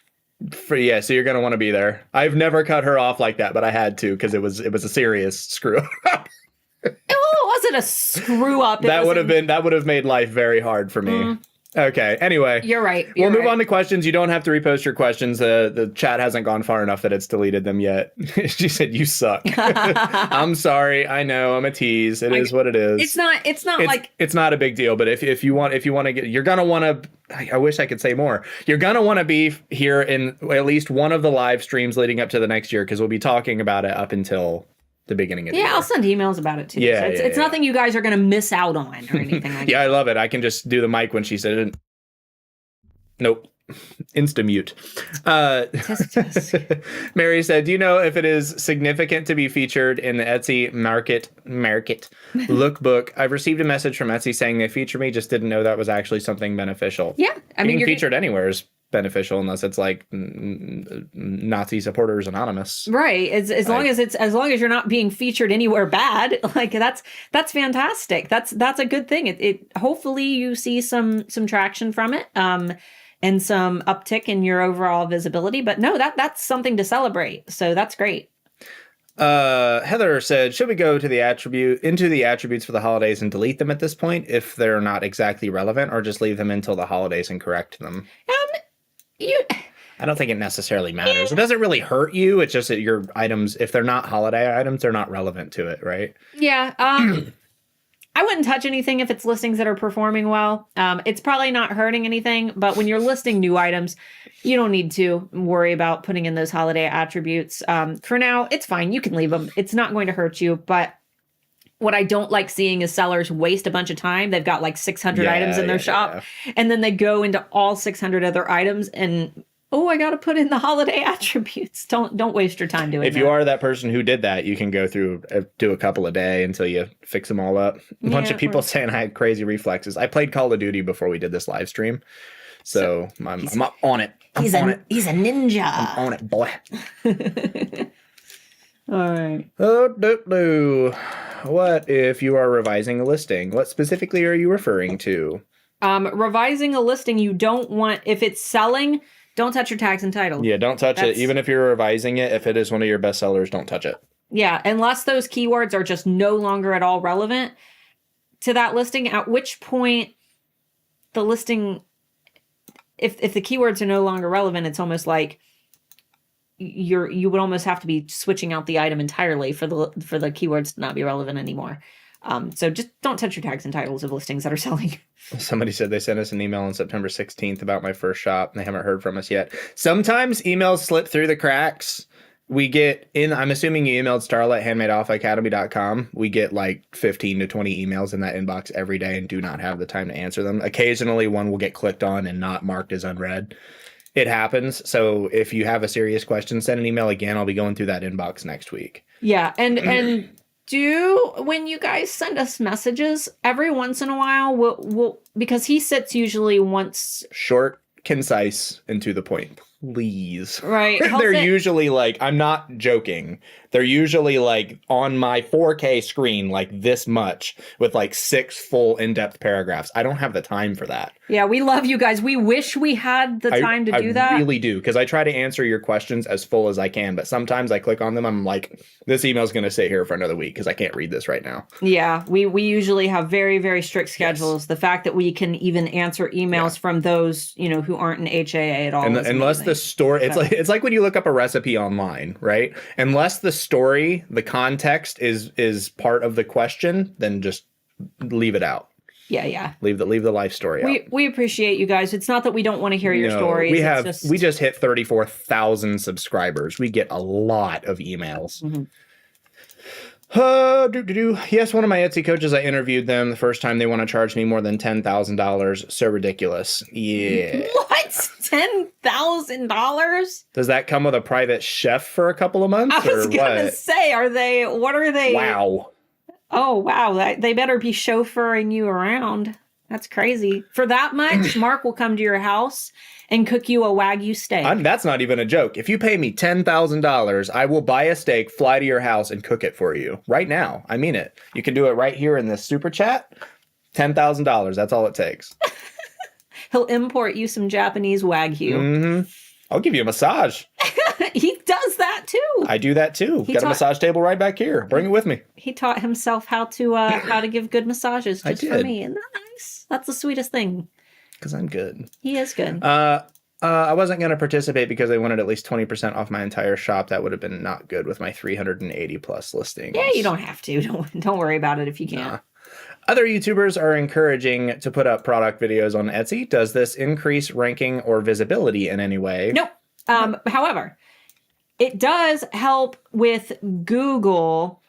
So you're gonna want to be there. I've never cut her off like that, but I had to because it was a serious screw up. Well, it wasn't a screw up. That would have made life very hard for me. Okay. Anyway, you're right. We'll move on to questions. You don't have to repost your questions. The chat hasn't gone far enough that it's deleted them yet. She said, "You suck." I'm sorry. I know. I'm a tease. It is what it is. It's not a big deal. But if you want to get, you're gonna want to. I wish I could say more. You're gonna want to be here in at least one of the live streams leading up to the next year because we'll be talking about it up until the beginning of the year. I'll send emails about it too. Yeah, so it's nothing you guys are going to miss out on or anything like that. Yeah, I love it. I can just do the mic when she said it. Nope. Insta mute. Mary said, do you know if it is significant to be featured in the Etsy market lookbook? I've received a message from Etsy saying they feature me, just didn't know that was actually something beneficial. Yeah. I mean, being featured anywhere is beneficial unless it's like Nazi supporters anonymous, right? As long as you're not being featured anywhere bad, like that's fantastic. That's a good thing. It hopefully you see some traction from it, and some uptick in your overall visibility. But no, that's something to celebrate. So that's great. Heather said, should we go to the attributes for the holidays and delete them at this point if they're not exactly relevant, or just leave them until the holidays and correct them? I don't think it necessarily matters. It doesn't really hurt you. It's just that your items, if they're not holiday items, they're not relevant to it, right? Yeah. I wouldn't touch anything if it's listings that are performing well. It's probably not hurting anything, but when you're listing new items, you don't need to worry about putting in those holiday attributes. For now, it's fine. You can leave them. It's not going to hurt you, but what I don't like seeing is sellers waste a bunch of time. They've got like 600 items in their shop, and then they go into all 600 other items and, I got to put in the holiday attributes. Don't waste your time doing that. If you are that person who did that, you can go through, do a couple a day until you fix them all up. A bunch of people saying I had crazy reflexes. I played Call of Duty before we did this live stream. So I'm up on it. He's a ninja. I'm on it, boy. All right. What if you are revising a listing? What specifically are you referring to? Revising a listing, you don't want, if it's selling, don't touch your tags and titles. Yeah, don't touch it. Even if you're revising it, if it is one of your best sellers, don't touch it. Yeah, unless those keywords are just no longer at all relevant to that listing, at which point the listing, if the keywords are no longer relevant, it's almost like you would almost have to be switching out the item entirely for the keywords to not be relevant anymore. So just don't touch your tags and titles of listings that are selling. Somebody said they sent us an email on September 16th about my first shop, and they haven't heard from us yet. Sometimes emails slip through the cracks. We get in, I'm assuming you emailed Starla at handmadeoffacademy.com. We get like 15 to 20 emails in that inbox every day and do not have the time to answer them. Occasionally one will get clicked on and not marked as unread. It happens. So if you have a serious question, send an email again. I'll be going through that inbox next week. Yeah. And when you guys send us messages, every once in a while, we'll because he sits usually once. Short, concise, and to the point. please. Right. They're usually like, I'm not joking. They're usually like on my 4K screen, like this much with like 6 full in-depth paragraphs. I don't have the time for that. Yeah, we love you guys. We wish we had the time to do that. I really do, because I try to answer your questions as full as I can, but sometimes I click on them, I'm like, this email's going to sit here for another week because I can't read this right now. Yeah, we usually have very, very strict schedules. Yes. The fact that we can even answer emails from those, you know, who aren't in HAA at all. And unless the story, it's like when you look up a recipe online, right? Unless the story, the context is part of the question, then just leave it out. Yeah. Leave the life story out. We appreciate you guys. It's not that we don't want to hear your stories. We just hit 34,000 subscribers. We get a lot of emails. Mm-hmm. Yes, one of my Etsy coaches, I interviewed them the first time. They want to charge me more than $10,000. So ridiculous. Yeah. What? $10,000? Does that come with a private chef for a couple of months? I was going to say, what are they? Wow. Oh, wow. They better be chauffeuring you around. That's crazy. For that much, Mark will come to your house and cook you a Wagyu steak. That's not even a joke. If you pay me $10,000, I will buy a steak, fly to your house, and cook it for you right now. I mean it. You can do it right here in this super chat. $10,000. That's all it takes. He'll import you some Japanese Wagyu. Mm-hmm. I'll give you a massage. He does that too. I do that too. Got a massage table right back here. Bring it with me. He taught himself how to give good massages just for me. Isn't that nice? That's the sweetest thing. Because I'm good. He is good. I wasn't going to participate because I wanted at least 20% off my entire shop. That would have been not good with my 380 plus listings. Yeah, you don't have to. Don't worry about it if you can't. Nah. Other YouTubers are encouraging to put up product videos on Etsy. Does this increase ranking or visibility in any way? Nope. However, it does help with Google.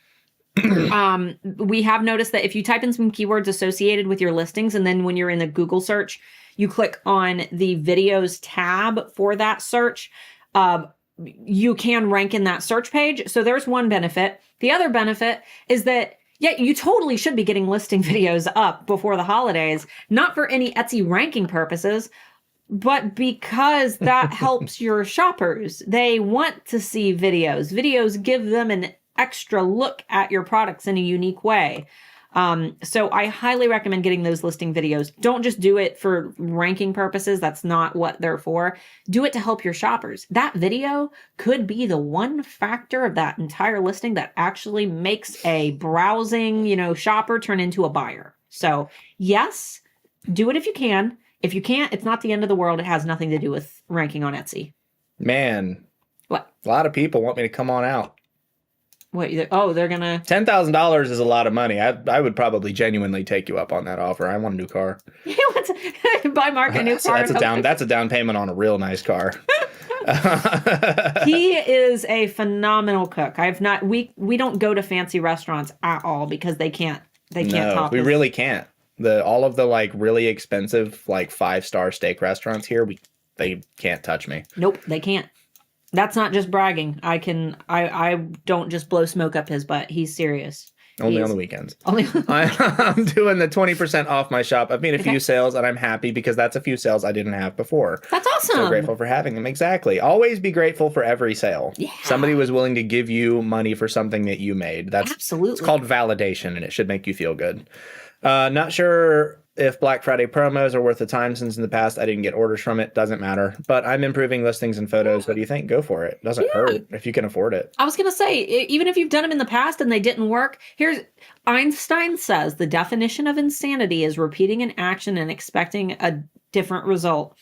We have noticed that if you type in some keywords associated with your listings, and then when you're in the Google search, you click on the videos tab for that search, you can rank in that search page. So there's one benefit. The other benefit is that you totally should be getting listing videos up before the holidays, not for any Etsy ranking purposes, but because that helps your shoppers. They want to see videos. Videos give them an extra look at your products in a unique way. So I highly recommend getting those listing videos. Don't just do it for ranking purposes. That's not what they're for. Do it to help your shoppers. That video could be the one factor of that entire listing that actually makes a browsing, shopper turn into a buyer. So yes, do it if you can. If you can't, it's not the end of the world. It has nothing to do with ranking on Etsy. Man. What? A lot of people want me to come on out. What? They're gonna... $10,000 is a lot of money. I would probably genuinely take you up on that offer. I want a new car. You want to buy Mark a new car? That's a down payment on a real nice car. He is a phenomenal cook. We don't go to fancy restaurants at all because they can't top we us. Really can't. All of the like really expensive like 5-star steak restaurants here, they can't touch me. Nope, they can't. That's not just bragging. I don't just blow smoke up his butt. He's serious. Only on the weekends. I'm doing the 20% off my shop. I've made a few sales and I'm happy because that's a few sales I didn't have before. That's awesome. So grateful for having them. Exactly. Always be grateful for every sale. Yeah. Somebody was willing to give you money for something that you made. Absolutely. It's called validation and it should make you feel good. Not sure if Black Friday promos are worth the time since in the past I didn't get orders from it. Doesn't matter. But I'm improving listings and photos. What do you think? Go for it. Doesn't hurt if you can afford it. I was going to say, even if you've done them in the past and they didn't work, Einstein says the definition of insanity is repeating an action and expecting a different result.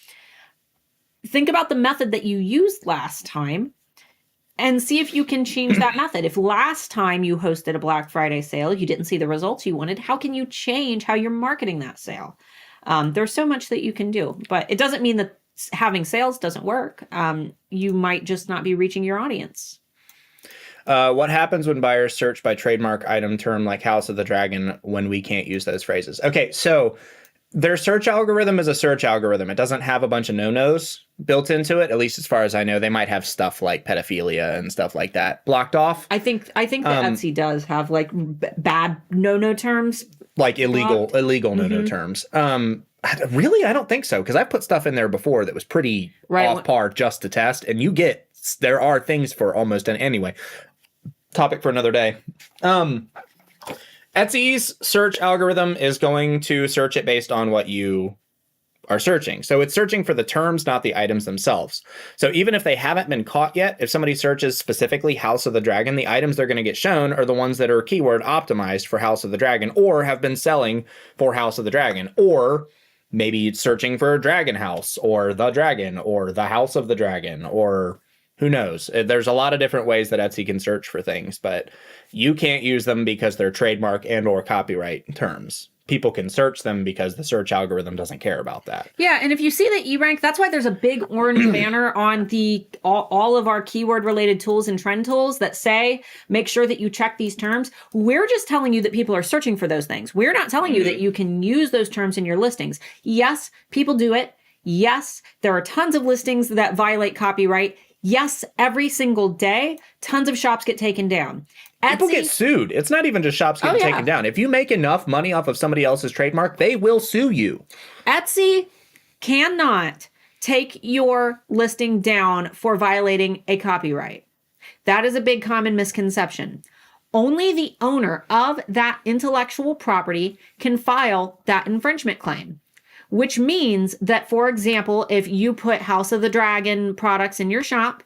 Think about the method that you used last time and see if you can change that method. If last time you hosted a Black Friday sale, you didn't see the results you wanted, how can you change how you're marketing that sale? There's so much that you can do, but it doesn't mean that having sales doesn't work. You might just not be reaching your audience. What happens when buyers search by trademark item term like House of the Dragon when we can't use those phrases? Okay, so their search algorithm is a search algorithm. It doesn't have a bunch of no-nos built into it, at least as far as I know. They might have stuff like pedophilia and stuff like that blocked off. I think that Etsy does have like bad no-no terms. Like illegal no-no terms. Really? I don't think so, because I've put stuff in there before that was pretty off par just to test, and there are things for almost anyway. Topic for another day. Etsy's search algorithm is going to search it based on what you are searching. So it's searching for the terms, not the items themselves. So even if they haven't been caught yet, if somebody searches specifically House of the Dragon, the items they're going to get shown are the ones that are keyword optimized for House of the Dragon or have been selling for House of the Dragon, or maybe it's searching for Dragon House or the Dragon or the House of the Dragon, or who knows? There's a lot of different ways that Etsy can search for things, but you can't use them because they're trademark and or copyright terms. People can search them because the search algorithm doesn't care about that. Yeah, and if you see the E-rank, that's why there's a big orange banner on all of our keyword-related tools and trend tools that say, make sure that you check these terms. We're just telling you that people are searching for those things. We're not telling you that you can use those terms in your listings. Yes, people do it. Yes, there are tons of listings that violate copyright. Yes, every single day, tons of shops get taken down. People get sued. It's not even just shops getting taken down. If you make enough money off of somebody else's trademark, they will sue you. Etsy cannot take your listing down for violating a copyright. That is a big common misconception. Only the owner of that intellectual property can file that infringement claim, which means that, for example, if you put House of the Dragon products in your shop,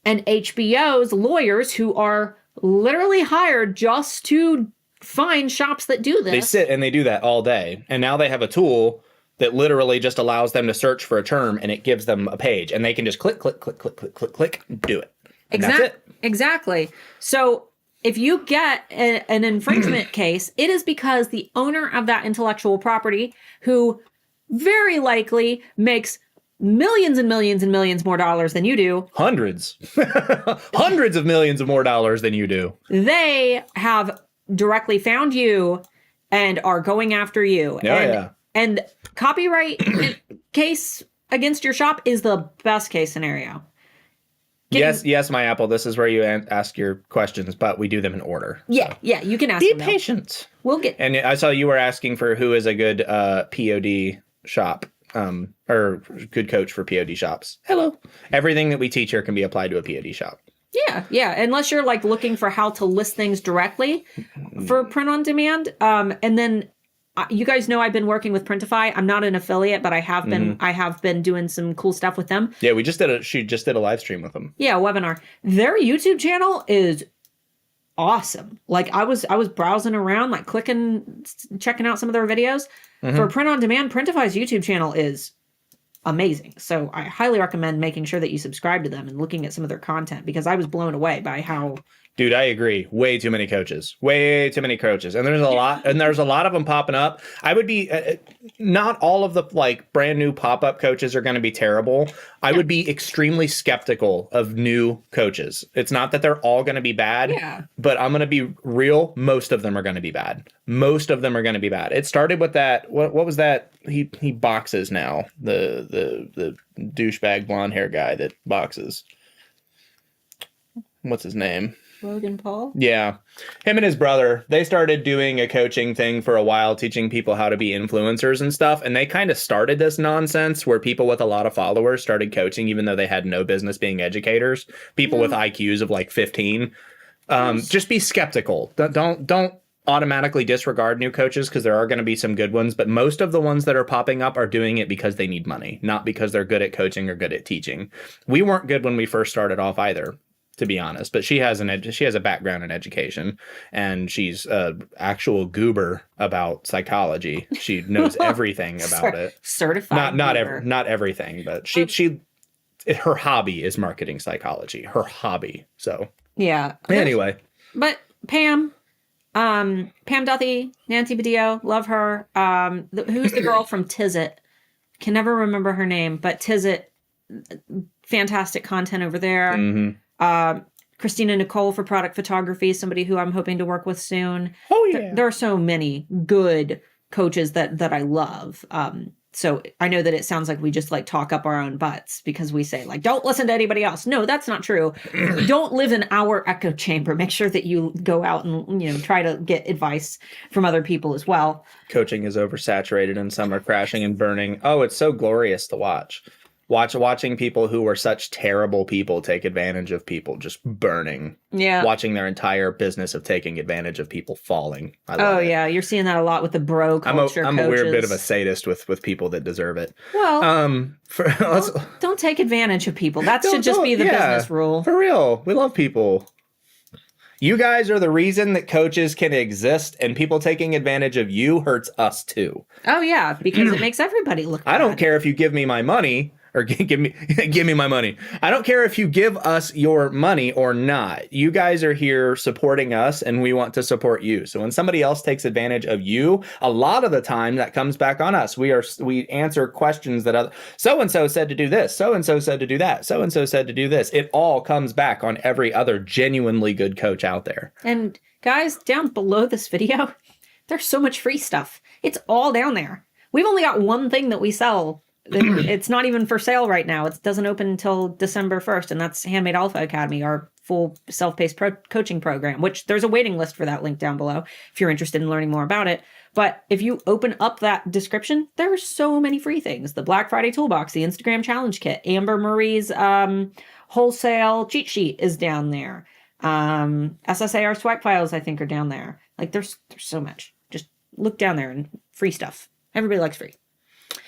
and HBO's lawyers, who are literally hired just to find shops that do this. They sit and they do that all day. And now they have a tool that literally just allows them to search for a term, and it gives them a page, and they can just click, click, click, click, click, click, click, do it. And that's it. Exactly. So if you get an infringement case, it is because the owner of that intellectual property, who very likely makes millions and millions and millions more dollars than you do. Hundreds of millions of more dollars than you do. They have directly found you and are going after you. And copyright case against your shop is the best case scenario. Yes, my Apple. This is where you ask your questions, but we do them in order. Yeah, you can ask. Be patient. We'll get. And I saw you were asking for who is a good POD shop. Or good coach for POD shops. Hello. Everything that we teach here can be applied to a POD shop. Yeah. Unless you're like looking for how to list things directly for print on demand. And then you guys know I've been working with Printify. I'm not an affiliate, but I have been doing some cool stuff with them. Yeah, she just did a live stream with them. Yeah, a webinar. Their YouTube channel is awesome. Like I was browsing around, like checking out some of their videos. For print on demand, Printify's YouTube channel is amazing. So I highly recommend making sure that you subscribe to them and looking at some of their content, because I was blown away by how. Dude, I agree. Way too many coaches. And there's a lot of them popping up. I would be not all of the like brand new pop-up coaches are going to be terrible. I would be extremely skeptical of new coaches. It's not that they're all going to be bad, but I'm going to be real. Most of them are going to be bad. It started with that. What was that? He boxes now. The douchebag blonde hair guy that boxes. What's his name? Logan Paul? Yeah. Him and his brother, they started doing a coaching thing for a while, teaching people how to be influencers and stuff. And they kind of started this nonsense where people with a lot of followers started coaching, even though they had no business being educators. People with IQs of like 15. Just be skeptical. Don't automatically disregard new coaches, because there are going to be some good ones. But most of the ones that are popping up are doing it because they need money, not because they're good at coaching or good at teaching. We weren't good when we first started off either, to be honest, but she has a background in education, and she's actual goober about psychology. She knows everything about it. Certified. Not everything, but her hobby is marketing psychology. Her hobby. So yeah. Anyway, but Pam Duthie, Nancy Badillo, love her. Who's the girl from Tizzit? Can never remember her name, but Tizzit, fantastic content over there. Christina Nicole for product photography, somebody who I'm hoping to work with soon. Oh yeah. There are so many good coaches that I love. So I know that it sounds like we just like talk up our own butts because we say like, don't listen to anybody else. No, that's not true. Don't live in our echo chamber. Make sure that you go out and, try to get advice from other people as well. Coaching is oversaturated and some are crashing and burning. Oh, it's so glorious to watch. Watching people who were such terrible people take advantage of people just burning. Yeah. Watching their entire business of taking advantage of people falling. I love it. Yeah. You're seeing that a lot with the bro culture. I'm a weird bit of a sadist with people that deserve it. Well, don't take advantage of people. That should just be the business rule. For real. We love people. You guys are the reason that coaches can exist, and people taking advantage of you hurts us too. Oh, yeah, because it makes everybody look bad. I don't care if you give me my money. Or give me my money. I don't care if you give us your money or not. You guys are here supporting us, and we want to support you. So when somebody else takes advantage of you, a lot of the time that comes back on us. We answer questions that so and so said to do this, so and so said to do that, so and so said to do this. It all comes back on every other genuinely good coach out there. And guys, down below this video, there's so much free stuff. It's all down there. We've only got one thing that we sell. It's not even for sale right now. It doesn't open until December 1st, and that's Handmade Alpha Academy, our full self-paced coaching program, which there's a waiting list for that link down below if you're interested in learning more about it. But if you open up that description, there are so many free things. The Black Friday Toolbox, the Instagram Challenge Kit, Amber Marie's wholesale cheat sheet is down there. SSAR swipe files, I think, are down there. Like, there's so much. Just look down there and free stuff. Everybody likes free.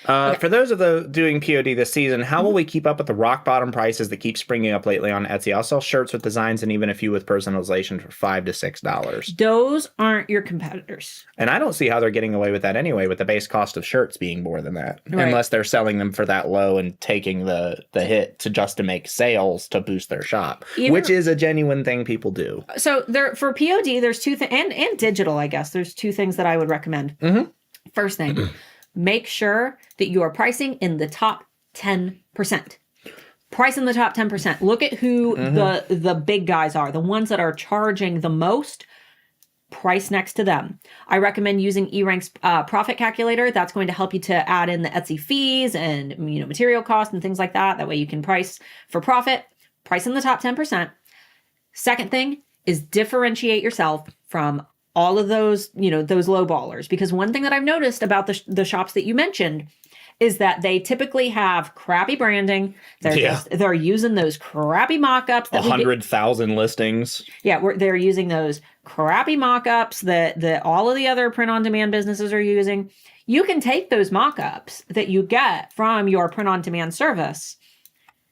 Okay. For those of the doing POD this season, how will we keep up with the rock bottom prices that keep springing up lately on Etsy? I'll sell shirts with designs and even a few with personalization for $5 to $6. Those aren't your competitors. And I don't see how they're getting away with that anyway, with the base cost of shirts being more than that. Right. Unless they're selling them for that low and taking the hit to make sales to boost their shop, which is a genuine thing people do. So there for POD, there's two things, and digital, I guess, there's two things that I would recommend. Mm-hmm. First thing. Make sure that you are pricing in the top 10%. Price in the top 10%. Look at who the big guys are, the ones that are charging the most. Price next to them. I recommend using eRank's profit calculator. That's going to help you to add in the Etsy fees and material costs and things like that. That way you can price for profit. Price in the top 10%. Second thing is differentiate yourself from all of those, those low ballers. Because one thing that I've noticed about the shops that you mentioned is that they typically have crappy branding. They're using those crappy mock-ups. 100,000 listings. Yeah, they're using those crappy mock-ups that all of the other print-on-demand businesses are using. You can take those mock-ups that you get from your print-on-demand service,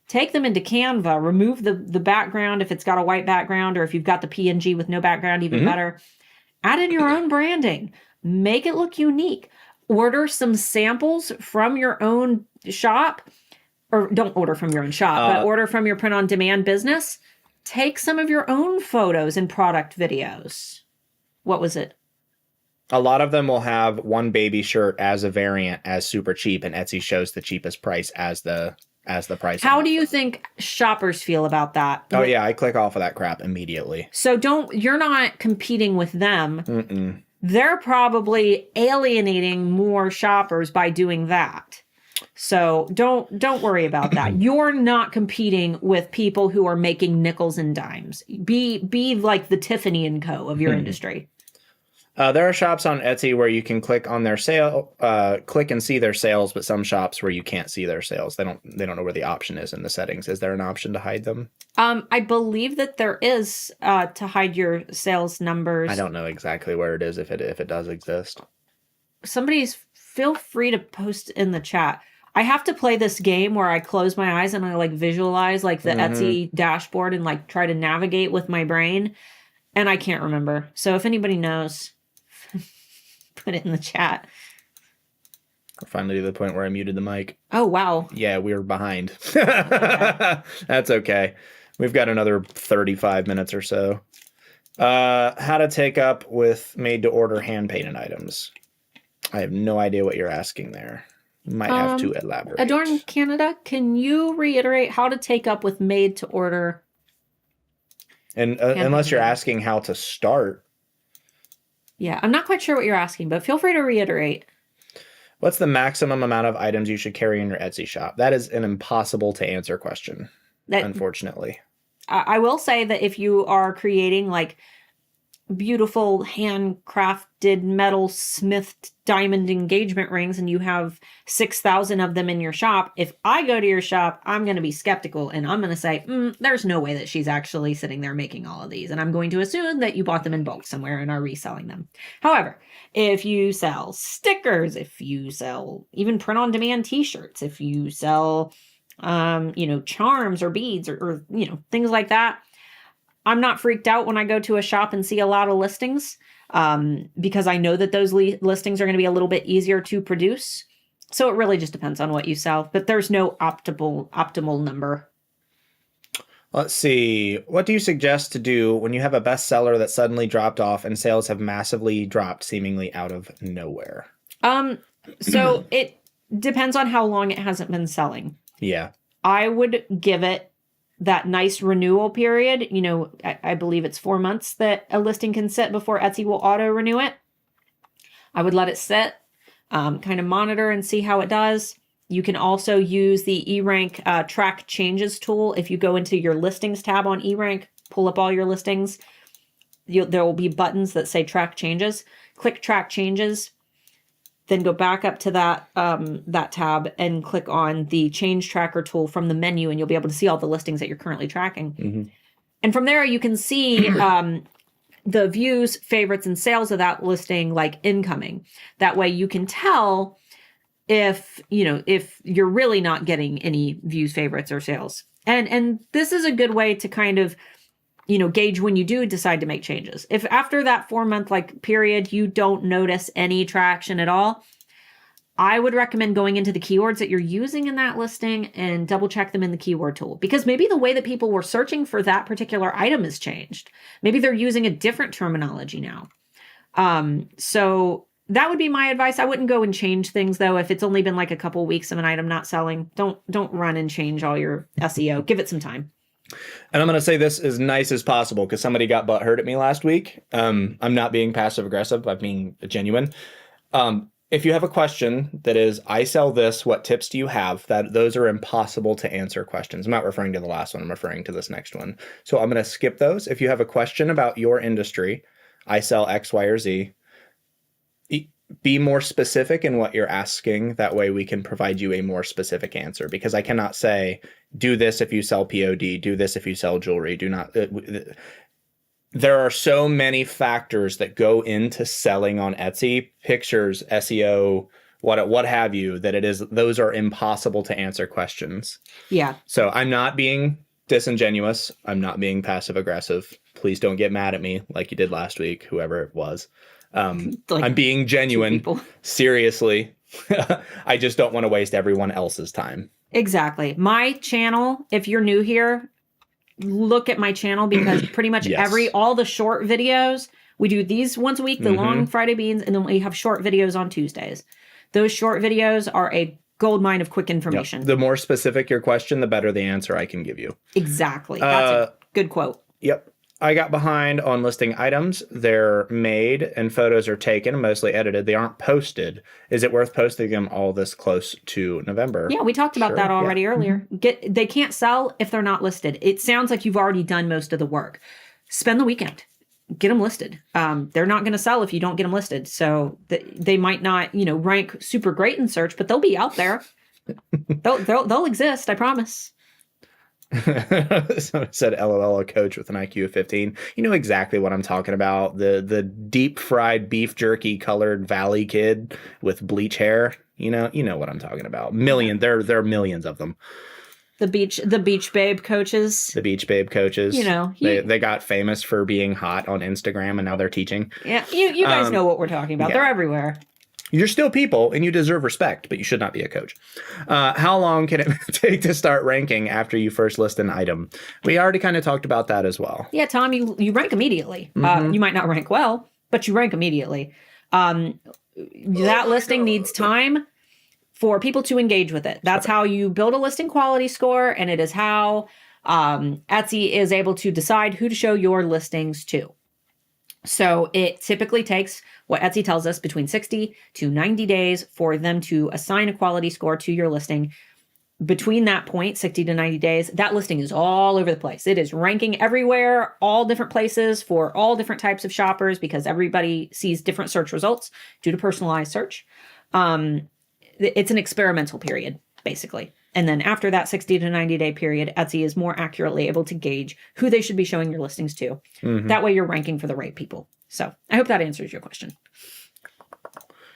take them into Canva, remove the background if it's got a white background, or if you've got the PNG with no background, even better. Add in your own branding. Make it look unique. Order some samples from your own shop. Or don't order from your own shop, but order from your print-on-demand business. Take some of your own photos and product videos. What was it? A lot of them will have one baby shirt as a variant as super cheap, and Etsy shows the cheapest price as the price. How do you think shoppers feel about that? Oh yeah, I click off of that crap immediately. So you're not competing with them. Mm-mm. They're probably alienating more shoppers by doing that. So don't worry about that. You're not competing with people who are making nickels and dimes. Be like the Tiffany and Co. of your industry. There are shops on Etsy where you can click on their click and see their sales, but some shops where you can't see their sales. They don't know where the option is in the settings. Is there an option to hide them? I believe that there is to hide your sales numbers. I don't know exactly where it is if it does exist. Feel free to post in the chat. I have to play this game where I close my eyes and I visualize the Etsy dashboard and try to navigate with my brain, and I can't remember. So if anybody knows, put it in the chat. We're finally to the point where I muted the mic. Oh, wow. Yeah, we were behind. Okay. That's okay. We've got another 35 minutes or so. How to take up with made-to-order hand-painted items. I have no idea what you're asking there. You might have to elaborate. Adorn Canada, can you reiterate how to take up with made-to-order? And unless you're asking how to start. Yeah, I'm not quite sure what you're asking, but feel free to reiterate. What's the maximum amount of items you should carry in your Etsy shop? That is an impossible to answer question, unfortunately. I will say that if you are creating like beautiful handcrafted metal smithed diamond engagement rings and you have 6,000 of them in your shop, if I go to your shop, I'm going to be skeptical and I'm going to say, there's no way that she's actually sitting there making all of these. And I'm going to assume that you bought them in bulk somewhere and are reselling them. However, if you sell stickers, if you sell even print on demand t-shirts, if you sell, charms or beads or things like that, I'm not freaked out when I go to a shop and see a lot of listings because I know that those listings are going to be a little bit easier to produce. So it really just depends on what you sell, but there's no optimal number. Let's see. What do you suggest to do when you have a bestseller that suddenly dropped off and sales have massively dropped seemingly out of nowhere? So it depends on how long it hasn't been selling. Yeah. I would give it that nice renewal period. I believe it's 4 months that a listing can sit before Etsy will auto renew it. I would let it sit, kind of monitor and see how it does. You can also use the eRank track changes tool. If you go into your listings tab on eRank, pull up all your listings, there will be buttons that say track changes. Click track changes. Then go back up to that tab and click on the change tracker tool from the menu, and you'll be able to see all the listings that you're currently tracking. Mm-hmm. And from there, you can see the views, favorites, and sales of that listing, like incoming. That way, you can tell if you're really not getting any views, favorites, or sales. And this is a good way to kind of gauge when you do decide to make changes. If after that 4-month period, you don't notice any traction at all, I would recommend going into the keywords that you're using in that listing and double check them in the keyword tool, because maybe the way that people were searching for that particular item has changed. Maybe they're using a different terminology now. So that would be my advice. I wouldn't go and change things though. If it's only been like a couple weeks of an item not selling, don't run and change all your SEO. Give it some time. And I'm going to say this as nice as possible because somebody got butthurt at me last week. I'm not being passive aggressive. I'm being genuine. If you have a question that is, I sell this, what tips do you have? Those are impossible to answer questions. I'm not referring to the last one. I'm referring to this next one. So I'm going to skip those. If you have a question about your industry, I sell X, Y, or Z, be more specific in what you're asking. That way we can provide you a more specific answer, because I cannot say, do this if you sell POD, do this if you sell jewelry, do not. There are so many factors that go into selling on Etsy, pictures, SEO, what have you, that those are impossible to answer questions. Yeah. So I'm not being disingenuous. I'm not being passive aggressive. Please don't get mad at me like you did last week, whoever it was. I'm being genuine. Seriously. I just don't want to waste everyone else's time. Exactly. My channel, if you're new here, look at my channel, because pretty much all the short videos, we do these once a week, the long Friday beans, and then we have short videos on Tuesdays. Those short videos are a gold mine of quick information. Yep. The more specific your question, the better the answer I can give you. Exactly. That's a good quote. Yep. I got behind on listing items. They're made and photos are taken, mostly edited. They aren't posted. Is it worth posting them all this close to November? Yeah, we talked about that already earlier. They can't sell if they're not listed. It sounds like you've already done most of the work. Spend the weekend. Get them listed. They're not going to sell if you don't get them listed. So they might not, rank super great in search, but they'll be out there. They'll exist. I promise. Someone said, LOL, a coach with an IQ of 15. You know exactly what I'm talking about. The deep fried beef jerky colored valley kid with bleach hair. You know what I'm talking about. There are millions of them. The beach babe coaches. The beach babe coaches. They got famous for being hot on Instagram, and now they're teaching. Yeah, you guys know what we're talking about. Yeah. They're everywhere. You're still people, and you deserve respect, but you should not be a coach. How long can it take to start ranking after you first list an item? We already kind of talked about that as well. Yeah, Tom, you rank immediately. You might not rank well, but you rank immediately. That listing needs time for people to engage with it. That's how you build a listing quality score, and it is how Etsy is able to decide who to show your listings to. So it typically takes, what Etsy tells us, between 60 to 90 days for them to assign a quality score to your listing. Between that point, 60 to 90 days, that listing is all over the place. It is ranking everywhere, all different places for all different types of shoppers because everybody sees different search results due to personalized search. It's an experimental period, basically. And then after that 60 to 90 day period, Etsy is more accurately able to gauge who they should be showing your listings to. That way you're ranking for the right people. So I hope that answers your question.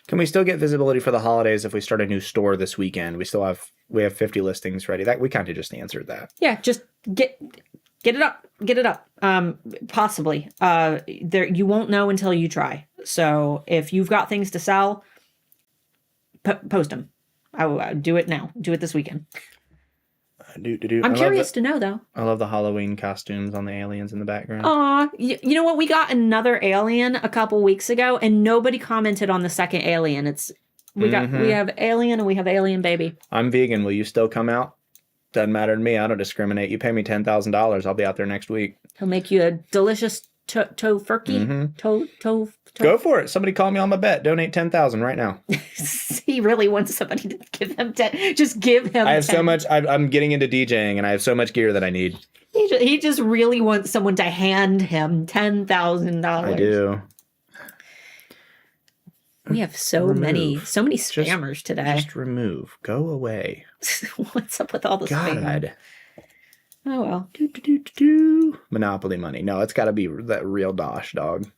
Can we still get visibility for the holidays if we start a new store this weekend? We have 50 listings ready. That we kind of just answered that. Yeah, just get it up. Get it up. Possibly. You won't know until you try. So if you've got things to sell, post them. I will do it now. Do it this weekend. I'm curious to know, though. I love the Halloween costumes on the aliens in the background. Aw, you know what? We got another alien a couple weeks ago, and nobody commented on the second alien. We have alien and we have alien baby. I'm vegan. Will you still come out? Doesn't matter to me. I don't discriminate. You pay me $10,000. I'll be out there next week. He'll make you a delicious tofurkey. Go for it. Somebody call me on my bet. Donate $10,000 right now. He really wants somebody to give him 10. Just give him. I have 10. So much. I'm getting into DJing, and I have so much gear that I need. He just really wants someone to hand him $10,000. I do. We have so many spammers today. Just remove. Go away. What's up with all the spam? Oh well. Monopoly money. No, it's got to be that real Dosh, dog.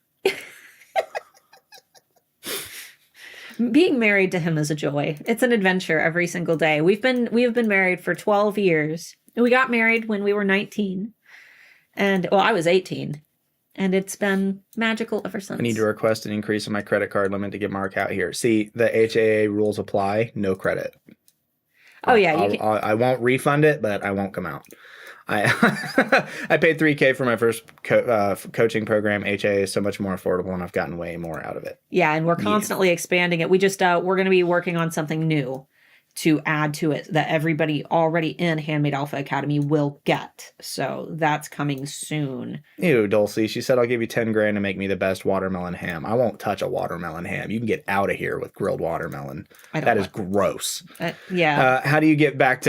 Being married to him is a joy. It's an adventure every single day. We have been married for 12 years. We got married when we were 19. And I was 18. And it's been magical ever since. I need to request an increase in my credit card limit to get Mark out here. See, the HAA rules apply. No credit. Oh, yeah. I won't refund it, but I won't come out. I paid $3,000 for my first coaching program. HAA is so much more affordable, and I've gotten way more out of it. Yeah, and we're constantly expanding it. We just we're going to be working on something new to add to it that everybody already in Handmade Alpha Academy will get. So that's coming soon. Ew, Dulcie. She said, I'll give you $10,000 to make me the best watermelon ham. I won't touch a watermelon ham. You can get out of here with grilled watermelon. That is gross. Yeah. How do you get back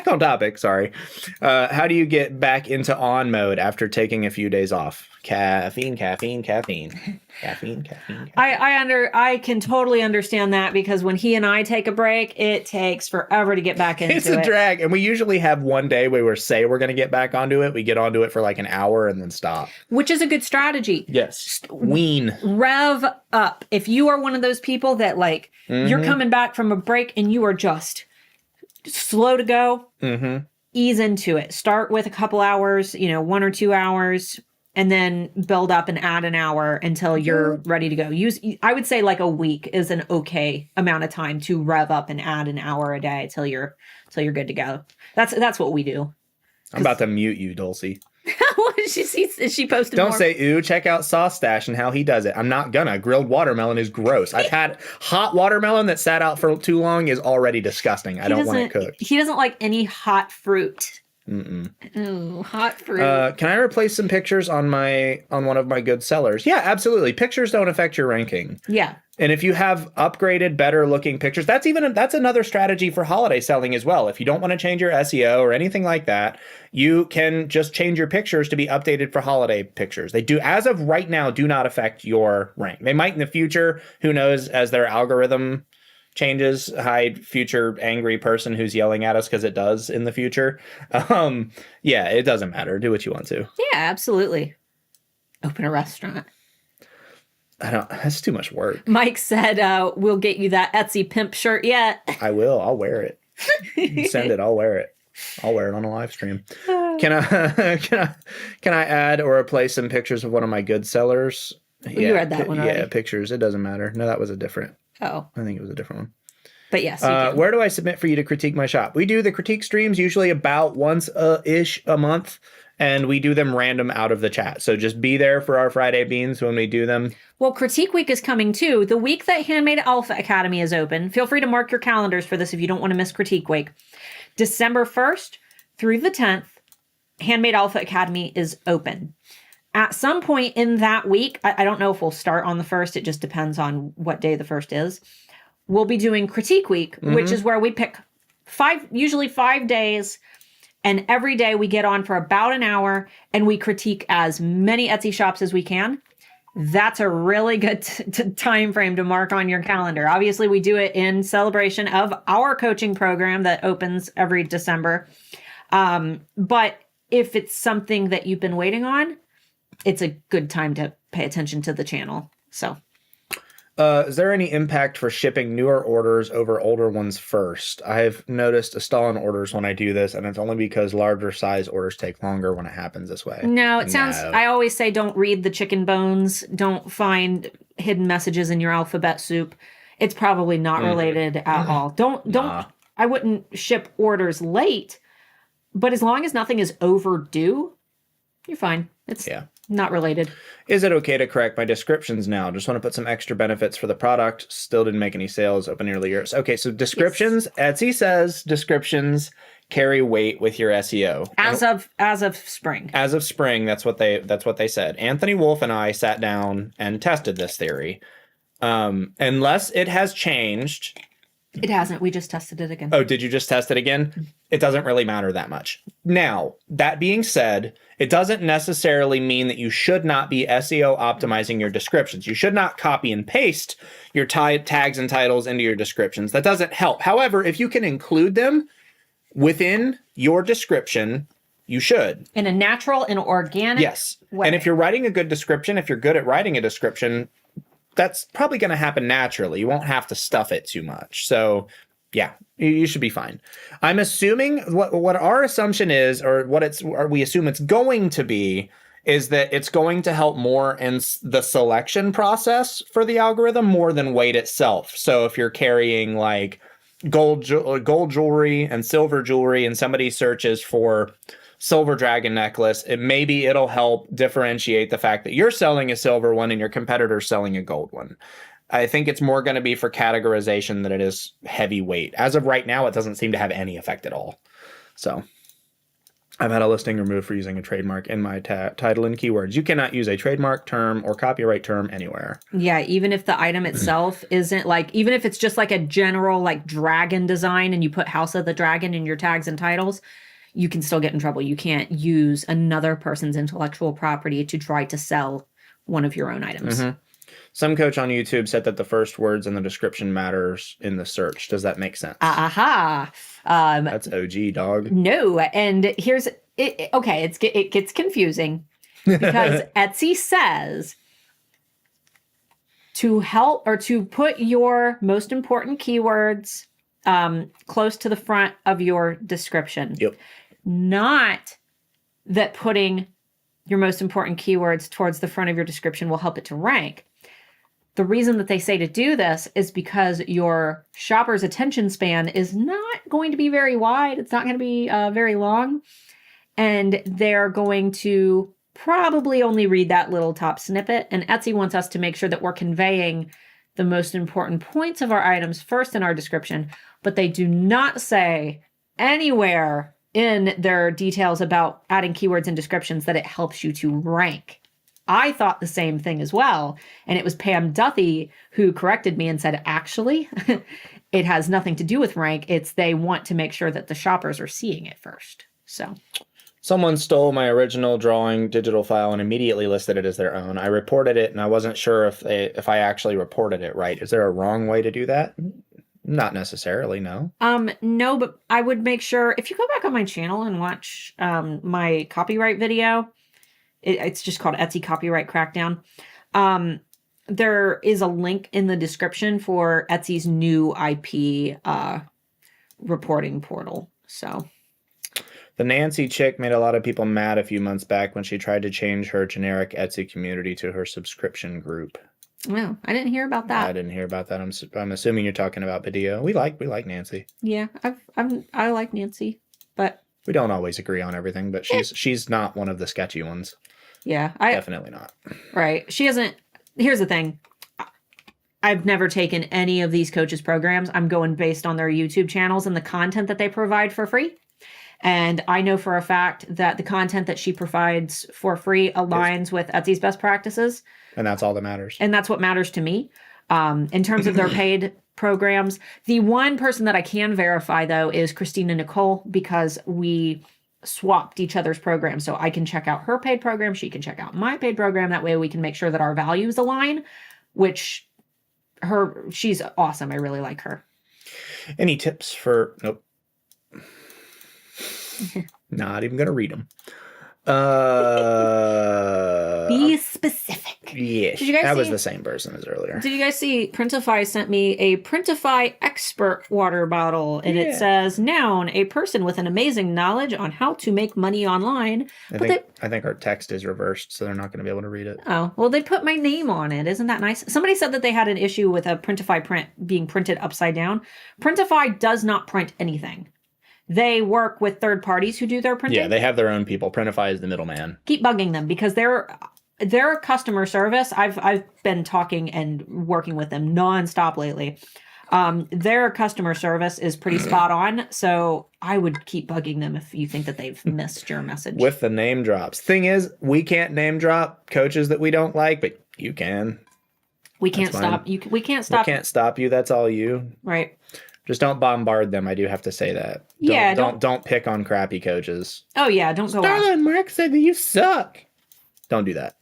on topic? Sorry. How do you get back into on mode after taking a few days off? Caffeine. I can totally understand that because when he and I take a break, it takes forever to get back into it. It's a drag. And we usually have one day where we say we're going to get back onto it. We get onto it for like an hour and then stop. Which is a good strategy. Yes. Wean. Rev up. If you are one of those people that you're coming back from a break and you are just slow to go, ease into it. Start with a couple hours, 1 or 2 hours. And then build up and add an hour until you're ready to go. I would say like a week is an okay amount of time to rev up and add an hour a day till you're good to go. That's what we do. I'm about to mute you, Dulcie. Is she posted Don't more? say, ooh, check out Sauce Stash and how he does it. I'm not gonna. Grilled watermelon is gross. I've had hot watermelon that sat out for too long is already disgusting. I don't want it cooked. He doesn't like any hot fruit. Ooh, hot fruit. Can I replace some pictures on one of my good sellers? Yeah, absolutely. Pictures don't affect your ranking. Yeah. And if you have upgraded, better looking pictures, that's another strategy for holiday selling as well. If you don't want to change your SEO or anything like that, you can just change your pictures to be updated for holiday pictures. They do, as of right now, do not affect your rank. They might in the future, who knows, as their algorithm changes, hide future angry person who's yelling at us because it does in the future. Yeah, it doesn't matter. Do what you want to. Yeah, absolutely. Open a restaurant. That's too much work. Mike said, we'll get you that Etsy pimp shirt yet. I will. I'll wear it. Send it. I'll wear it. I'll wear it on a live stream. Can I add or replace some pictures of one of my good sellers? You read that one already. Yeah, pictures. It doesn't matter. No, that was a different. Oh. I think it was a different one. But yes. Where do I submit for you to critique my shop? We do the critique streams usually about once-ish a month, and we do them random out of the chat. So just be there for our Friday beans when we do them. Well, Critique Week is coming too. The week that Handmade Alpha Academy is open. Feel free to mark your calendars for this if you don't want to miss Critique Week. December 1st through the 10th, Handmade Alpha Academy is open. at some point in that week, I don't know if we'll start on the 1st. It just depends on what day the 1st is. We'll be doing critique week, which is where we pick usually 5 days. And every day we get on for about an hour and we critique as many Etsy shops as we can. That's a really good time frame to mark on your calendar. Obviously, we do it in celebration of our coaching program that opens every December. But if it's something that you've been waiting on, it's a good time to pay attention to the channel. So. Is there any impact for shipping newer orders over older ones first? I've noticed a stall in orders when I do this, and it's only because larger size orders take longer when it happens this way. No, it sounds, I always say don't read the chicken bones. Don't find hidden messages in your alphabet soup. It's probably not related at all. I wouldn't ship orders late, but as long as nothing is overdue, you're fine. It's not related. Is it okay to correct my descriptions now? Just want to put some extra benefits for the product. Still didn't make any sales. Open nearly years. Okay, so descriptions. Yes. Etsy says descriptions carry weight with your SEO. As of spring. As of spring, that's what they said. Anthony Wolf and I sat down and tested this theory. Unless it has changed. It hasn't. We just tested it again. Oh, did you just test it again? It doesn't really matter that much. Now, that being said, it doesn't necessarily mean that you should not be SEO optimizing your descriptions. You should not copy and paste your tags and titles into your descriptions. That doesn't help. However, if you can include them within your description, you should. In a natural and organic way. And if you're writing a good description, if you're good at writing a description, that's probably going to happen naturally. You won't have to stuff it too much. So, yeah, you should be fine. I'm assuming what our assumption is, or we assume it's going to be, is that it's going to help more in the selection process for the algorithm more than weight itself. So if you're carrying like gold jewelry and silver jewelry, and somebody searches for silver dragon necklace, maybe it'll help differentiate the fact that you're selling a silver one and your competitor's selling a gold one. I think it's more going to be for categorization than it is heavyweight. As of right now, it doesn't seem to have any effect at all. So I've had a listing removed for using a trademark in my title and keywords. You cannot use a trademark term or copyright term anywhere. Yeah, even if the item itself isn't like, even if it's just like a general like dragon design and you put House of the Dragon in your tags and titles, you can still get in trouble. You can't use another person's intellectual property to try to sell one of your own items. Mm-hmm. Some coach on YouTube said that the first words in the description matters in the search. Does that make sense? Aha. That's OG, dog. No. And here's it. Okay, it gets confusing because Etsy says to help or to put your most important keywords close to the front of your description. Yep. Not that putting your most important keywords towards the front of your description will help it to rank. The reason that they say to do this is because your shopper's attention span is not going to be very wide. It's not going to be very long. And they're going to probably only read that little top snippet. And Etsy wants us to make sure that we're conveying the most important points of our items first in our description. But they do not say anywhere in their details about adding keywords and descriptions that it helps you to rank. I thought the same thing as well. And it was Pam Duthie who corrected me and said, actually, it has nothing to do with rank. It's they want to make sure that the shoppers are seeing it first. So someone stole my original drawing digital file and immediately listed it as their own. I reported it and I wasn't sure if I actually reported it right. Is there a wrong way to do that? Not necessarily, no. No, but I would make sure if you go back on my channel and watch my copyright video, it's just called Etsy Copyright Crackdown. There is a link in the description for Etsy's new IP reporting portal. So the Nancy chick made a lot of people mad a few months back when she tried to change her generic Etsy community to her subscription group. Well, I didn't hear about that. I didn't hear about that. I'm assuming you're talking about Video. We like Nancy. Yeah, I like Nancy, but we don't always agree on everything. But she's not one of the sketchy ones. Yeah, definitely not. Right. She hasn't. Here's the thing. I've never taken any of these coaches' programs. I'm going based on their YouTube channels and the content that they provide for free. And I know for a fact that the content that she provides for free aligns with Etsy's best practices. And that's all that matters. And that's what matters to me. In terms of their paid programs, the one person that I can verify, though, is Christina Nicole, because we swapped each other's programs. So I can check out her paid program. She can check out my paid program. That way we can make sure that our values align, which she's awesome. I really like her. Any tips for... Nope. Not even going to read them. Be specific. Yes, that was the same person as earlier. Did you guys see Printify sent me a Printify Expert water bottle, and it says, noun, a person with an amazing knowledge on how to make money online. I think our text is reversed, so they're not going to be able to read it. Oh, well, they put my name on it. Isn't that nice? Somebody said that they had an issue with a Printify print being printed upside down. Printify does not print anything. They work with third parties who do their printing. Yeah, they have their own people. Printify is the middleman. Keep bugging them because their customer service, I've been talking and working with them nonstop lately. Their customer service is pretty spot on, so I would keep bugging them if you think that they've missed your message. With the name drops. Thing is, we can't name drop coaches that we don't like, but you can. We can't stop you. We can't stop. We can't stop you. That's all you. Right. Just don't bombard them. I do have to say that. Don't pick on crappy coaches. Oh yeah, don't go. Starla and Mark said that you suck. Don't do that.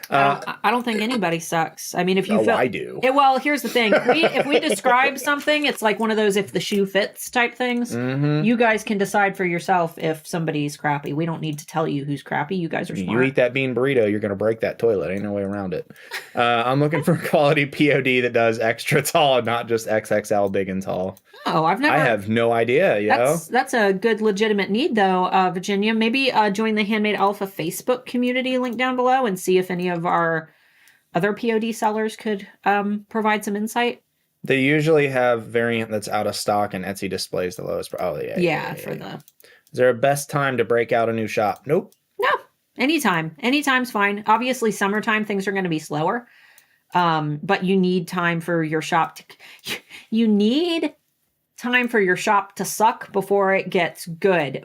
I don't think anybody sucks. I mean, if you feel, I do. Well, here's the thing. If we describe something, it's like one of those if the shoe fits type things. Mm-hmm. You guys can decide for yourself if somebody's crappy. We don't need to tell you who's crappy. You guys are smart. You eat that bean burrito, you're going to break that toilet. Ain't no way around it. I'm looking for a quality POD that does extra tall, not just XXL big and tall. Oh, I have no idea. That's a good legitimate need, though, Virginia. Maybe join the Handmade Alpha Facebook community link down below and see if any of our other POD sellers could provide some insight. They usually have variant that's out of stock and Etsy displays the lowest. Oh, yeah. Is there a best time to break out a new shop? Nope. No. Anytime. Anytime's fine. Obviously, summertime things are going to be slower. But you need time for your shop you need time for your shop to suck before it gets good.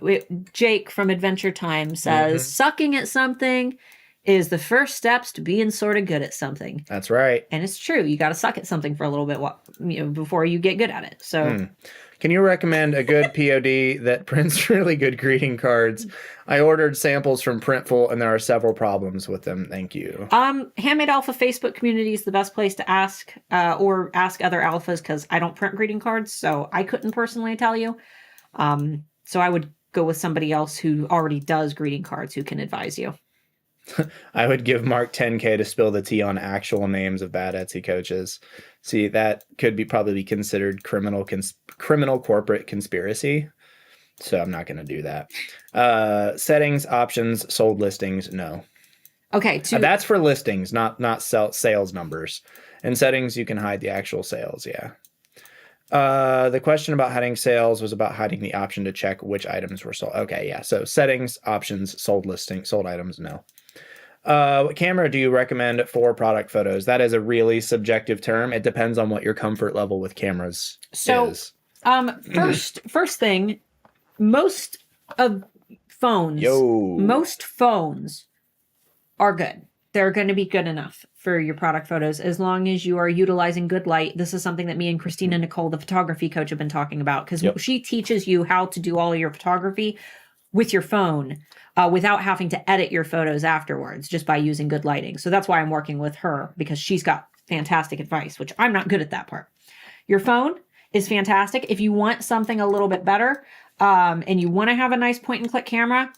Jake from Adventure Time says, sucking at something is the first steps to being sort of good at something. That's right. And it's true. You got to suck at something for a little bit before you get good at it. So Can you recommend a good POD that prints really good greeting cards? I ordered samples from Printful and there are several problems with them. Thank you. Handmade Alpha Facebook community is the best place to ask or ask other alphas because I don't print greeting cards, so I couldn't personally tell you. So I would go with somebody else who already does greeting cards who can advise you. I would give Mark 10K to spill the tea on actual names of bad Etsy coaches. See, that could probably be considered criminal corporate conspiracy. So I'm not going to do that. Settings, options, sold listings, no. Okay. That's for listings, not sales numbers. In settings, you can hide the actual sales, yeah. The question about hiding sales was about hiding the option to check which items were sold. Okay, yeah. So settings, options, sold listings, sold items, no. What camera do you recommend for product photos? That is a really subjective term. It depends on what your comfort level with cameras is. First thing, most phones are good. They're going to be good enough for your product photos as long as you are utilizing good light. This is something that me and Christina Nicole, the photography coach, have been talking about because she teaches you how to do all of your photography with your phone without having to edit your photos afterwards just by using good lighting. So that's why I'm working with her because she's got fantastic advice, which I'm not good at that part. Your phone is fantastic. If you want something a little bit better and you want to have a nice point and click camera,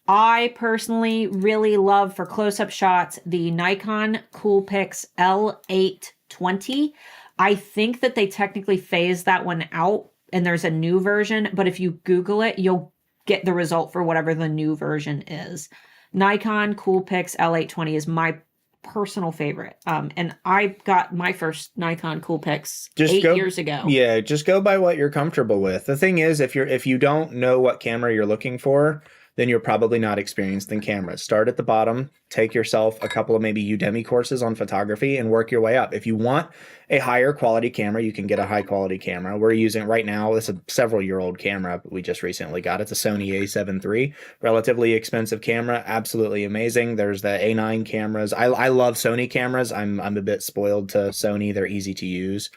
I personally really love for close-up shots the Nikon Coolpix L820. I think that they technically phased that one out and there's a new version, but if you Google it, you'll get the result for whatever the new version is. Nikon Coolpix L820 is my personal favorite. And I got my first Nikon Coolpix 8 years ago. Yeah, just go by what you're comfortable with. The thing is, if you don't know what camera you're looking for, then you're probably not experienced in cameras. Start at the bottom, take yourself a couple of maybe Udemy courses on photography and work your way up. If you want a higher quality camera, you can get a high quality camera. We're using right now, this is a several-year-old camera we just recently got. It's a Sony a7 III, relatively expensive camera, absolutely amazing. There's the A9 cameras. I love Sony cameras. I'm a bit spoiled to Sony. They're easy to use.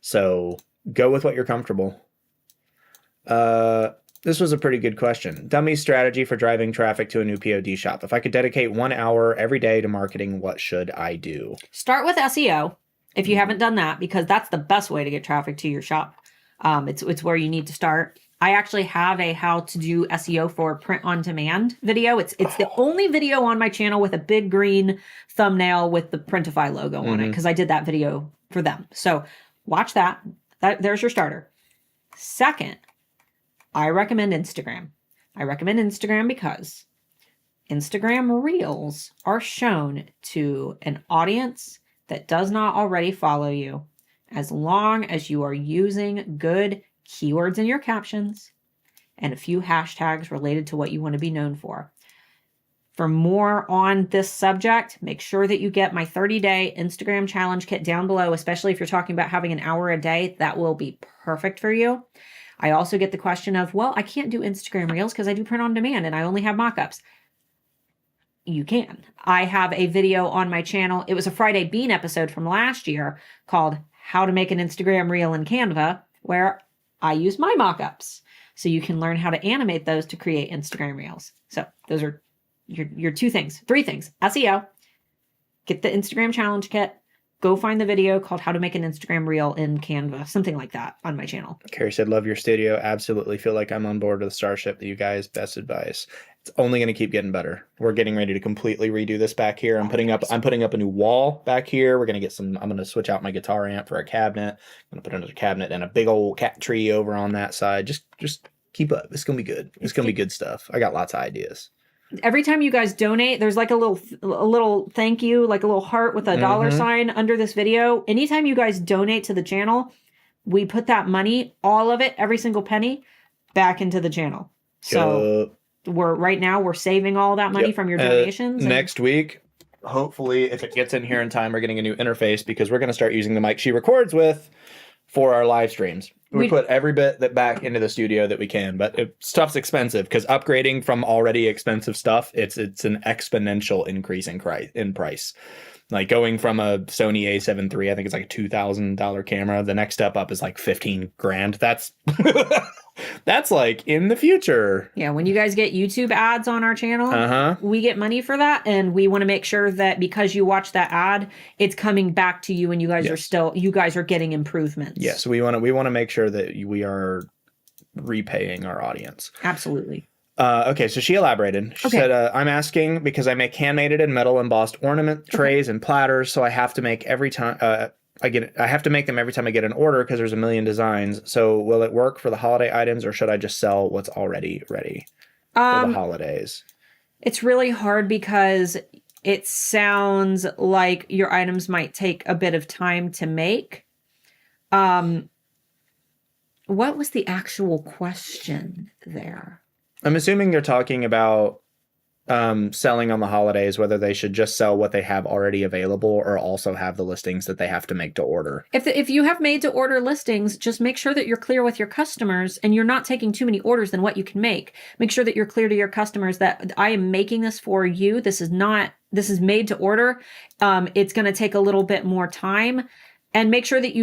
So go with what you're comfortable. This was a pretty good question. Dummy strategy for driving traffic to a new POD shop. If I could dedicate 1 hour every day to marketing, what should I do? Start with SEO if you haven't done that, because that's the best way to get traffic to your shop. It's where you need to start. I actually have a how to do SEO for print on demand video. It's the only video on my channel with a big green thumbnail with the Printify logo on it, because I did that video for them. So watch that. There's your starter. Second, I recommend Instagram. I recommend Instagram because Instagram Reels are shown to an audience that does not already follow you, as long as you are using good keywords in your captions and a few hashtags related to what you want to be known for. For more on this subject, make sure that you get my 30-day Instagram challenge kit down below, especially if you're talking about having an hour a day. That will be perfect for you. I also get the question of, well, I can't do Instagram Reels because I do print on demand and I only have mockups. You can. I have a video on my channel. It was a Friday Bean episode from last year called How to Make an Instagram Reel in Canva, where I use my mockups. So you can learn how to animate those to create Instagram Reels. So those are your three things. SEO, get the Instagram challenge kit, go find the video called How to Make an Instagram Reel in Canva, something like that on my channel. Carrie said, love your studio. Absolutely feel like I'm on board with the Starship. You guys, best advice. It's only going to keep getting better. We're getting ready to completely redo this back here. I'm putting up a new wall back here. We're going to get I'm going to switch out my guitar amp for a cabinet. I'm going to put another cabinet and a big old cat tree over on that side. Just keep up. It's going to be good. It's going to be good stuff. I got lots of ideas. Every time you guys donate, there's like a little thank you, like a little heart with a dollar sign under this video. Anytime you guys donate to the channel, we put that money, all of it, every single penny, back into the channel. So we're saving all that money from your donations. Next week, hopefully, if it gets in here in time, we're getting a new interface because we're going to start using the mic she records with for our live streams. We put every bit that back into the studio that we can, but stuff's expensive because upgrading from already expensive stuff, it's an exponential increase in price. Like going from a Sony a7 III, I think it's like a $2,000 camera. The next step up is like 15 grand. That's that's like in the future. Yeah, when you guys get YouTube ads on our channel, we get money for that, and we want to make sure that because you watch that ad, it's coming back to you, and you guys are getting improvements. Yes, we want to make sure that we are repaying our audience. Absolutely. Okay, so she elaborated. She said, I'm asking because I make handmade and metal embossed ornament trays and platters, so I have to make every time I have to make them every time I get an order because there's a million designs. So will it work for the holiday items, or should I just sell what's already ready for the holidays? It's really hard because it sounds like your items might take a bit of time to make. What was the actual question there? I'm assuming you're talking about selling on the holidays, whether they should just sell what they have already available or also have the listings that they have to make to order. If you have made to order listings, just make sure that you're clear with your customers and you're not taking too many orders than what you can make. Make sure that you're clear to your customers that I am making this for you. This is made to order. It's going to take a little bit more time, and make sure that you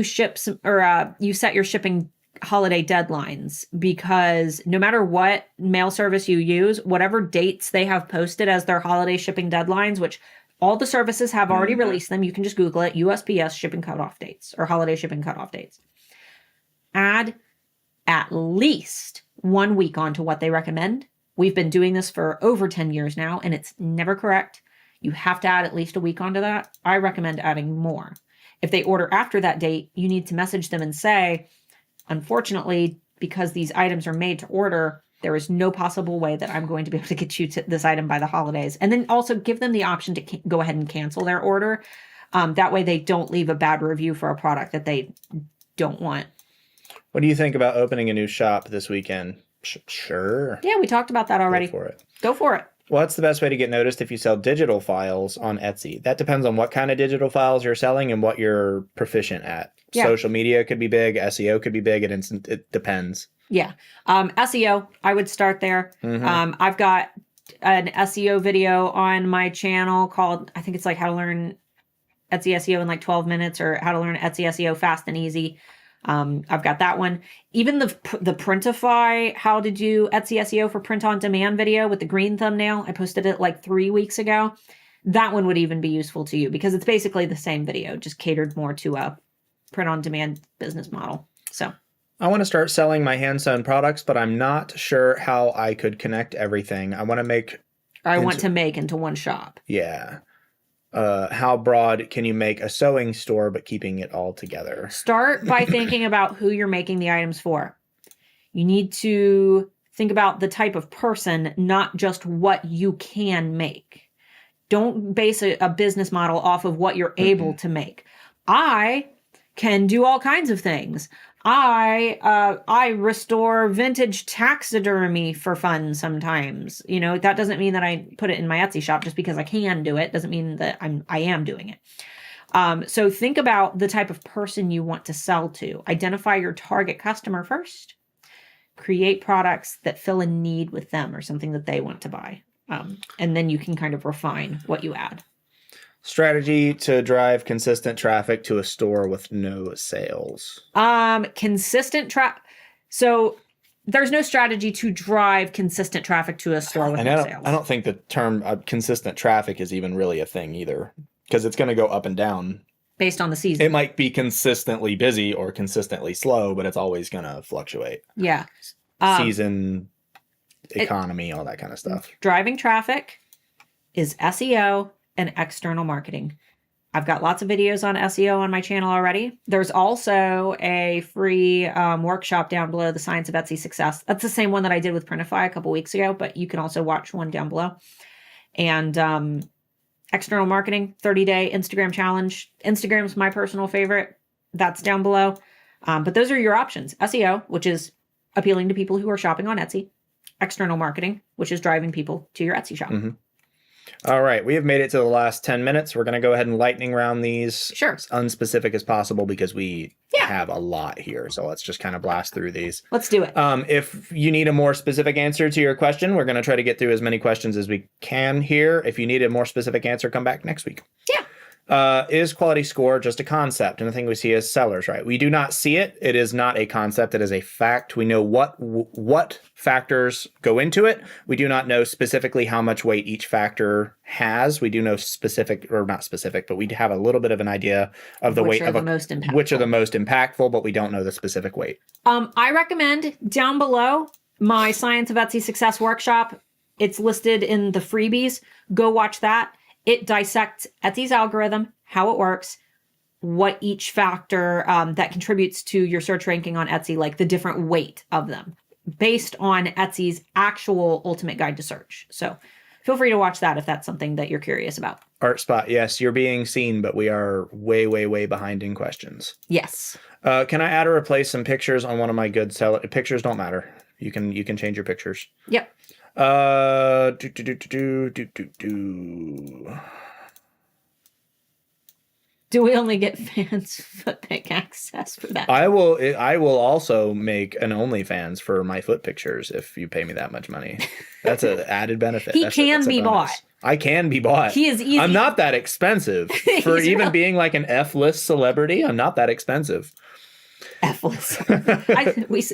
you set your shipping holiday deadlines, because no matter what mail service you use, whatever dates they have posted as their holiday shipping deadlines, which all the services have already released them, you can just Google it, USPS shipping cutoff dates or holiday shipping cutoff dates. Add at least 1 week onto what they recommend. We've been doing this for over 10 years now, and it's never correct. You have to add at least a week onto that. I recommend adding more. If they order after that date, you need to message them and say, unfortunately, because these items are made to order, there is no possible way that I'm going to be able to get you to this item by the holidays. And then also give them the option to go ahead and cancel their order. That way they don't leave a bad review for a product that they don't want. What do you think about opening a new shop this weekend? Sure. Yeah, we talked about that already. Go for it. Go for it. What's the best way to get noticed if you sell digital files on Etsy? That depends on what kind of digital files you're selling and what you're proficient at. Yeah. Social media could be big. SEO could be big. It depends. Yeah. SEO, I would start there. I've got an SEO video on my channel called, I think it's like how to learn Etsy SEO in like 12 minutes or how to learn Etsy SEO fast and easy. I've got that one. Even the Printify how to do Etsy SEO for print on demand video with the green thumbnail. I posted it like 3 weeks ago. That one would even be useful to you because it's basically the same video, just catered more to a print on demand business model. So I want to start selling my hand sewn products, but I'm not sure how I could connect everything. I want to make into one shop. Yeah. How broad can you make a sewing store, but keeping it all together? Start by thinking about who you're making the items for. You need to think about the type of person, not just what you can make. Don't base a business model off of what you're able to make. I can do all kinds of things. I restore vintage taxidermy for fun sometimes. You know, that doesn't mean that I put it in my Etsy shop just because I can do it. Doesn't mean that I am doing it. So think about the type of person you want to sell to. Identify your target customer first. Create products that fill a need with them or something that they want to buy. And then you can kind of refine what you add. Strategy to drive consistent traffic to a store with no sales. Consistent traffic. So there's no strategy to drive consistent traffic to a store with no sales. I don't think the term consistent traffic is even really a thing either, because it's going to go up and down. Based on the season. It might be consistently busy or consistently slow, but it's always going to fluctuate. Yeah. Season, economy, all that kind of stuff. Driving traffic is SEO and external marketing. I've got lots of videos on SEO on my channel already. There's also a free workshop down below, The Science of Etsy Success. That's the same one that I did with Printify a couple weeks ago, but you can also watch one down below. And external marketing, 30-day Instagram challenge. Instagram's my personal favorite. That's down below. But those are your options. SEO, which is appealing to people who are shopping on Etsy. External marketing, which is driving people to your Etsy shop. Mm-hmm. All right, we have made it to the last 10 minutes. We're going to go ahead and lightning round these as unspecific as possible because we have a lot here. So let's just kind of blast through these. Let's do it. If you need a more specific answer to your question, we're going to try to get through as many questions as we can here. If you need a more specific answer, come back next week. Yeah. Is quality score just a concept? And the thing we see as sellers, right? We do not see it. It is not a concept. It is a fact. We know what factors go into it. We do not know specifically how much weight each factor has. We do know specific, or not specific, but we have a little bit of an idea of the weight of which are the most impactful, but we don't know the specific weight. I recommend down below my Science of Etsy Success workshop. It's listed in the freebies. Go watch that. It dissects Etsy's algorithm, how it works, what each factor that contributes to your search ranking on Etsy, like the different weight of them, based on Etsy's actual ultimate guide to search. So feel free to watch that if that's something that you're curious about. Art Spot, yes, you're being seen, but we are way, way, way behind in questions. Yes. Can I add or replace some pictures on one of my good seller? Pictures don't matter. You can change your pictures. Yep. Do we only get fans foot pic access for that? I will also make an OnlyFans for my foot pictures if you pay me that much money. That's an added benefit. That's be bought. I can be bought. He is easy. I'm not that expensive. For even being like an F-list celebrity, I'm not that expensive. F-list.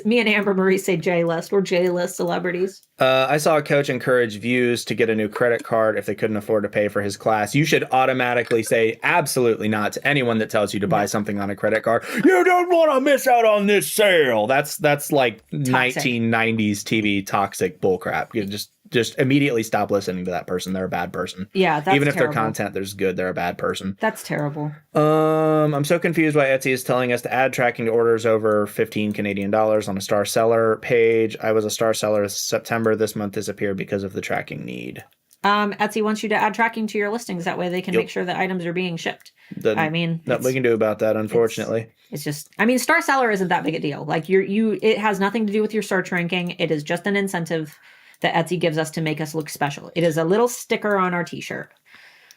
Me and Amber Marie say J-list. We're J-list celebrities. I saw a coach encourage views to get a new credit card if they couldn't afford to pay for his class. You should automatically say absolutely not to anyone that tells you to buy something on a credit card. You don't want to miss out on this sale. That's like toxic. 1990s TV toxic bullcrap. You just immediately stop listening to that person. They're a bad person. Yeah, that's even if terrible. their content is good, they're a bad person. That's terrible. I'm so confused why Etsy is telling us to add tracking to orders over 15 Canadian dollars on a star seller page. I was a star seller in September. This month disappeared because of the tracking need. Etsy wants you to add tracking to your listings. That way they can make sure that items are being shipped. I mean, nothing we can do about that, unfortunately. It's just, I mean, Star Seller isn't that big a deal. Like it has nothing to do with your search ranking. It is just an incentive that Etsy gives us to make us look special. It is a little sticker on our t-shirt.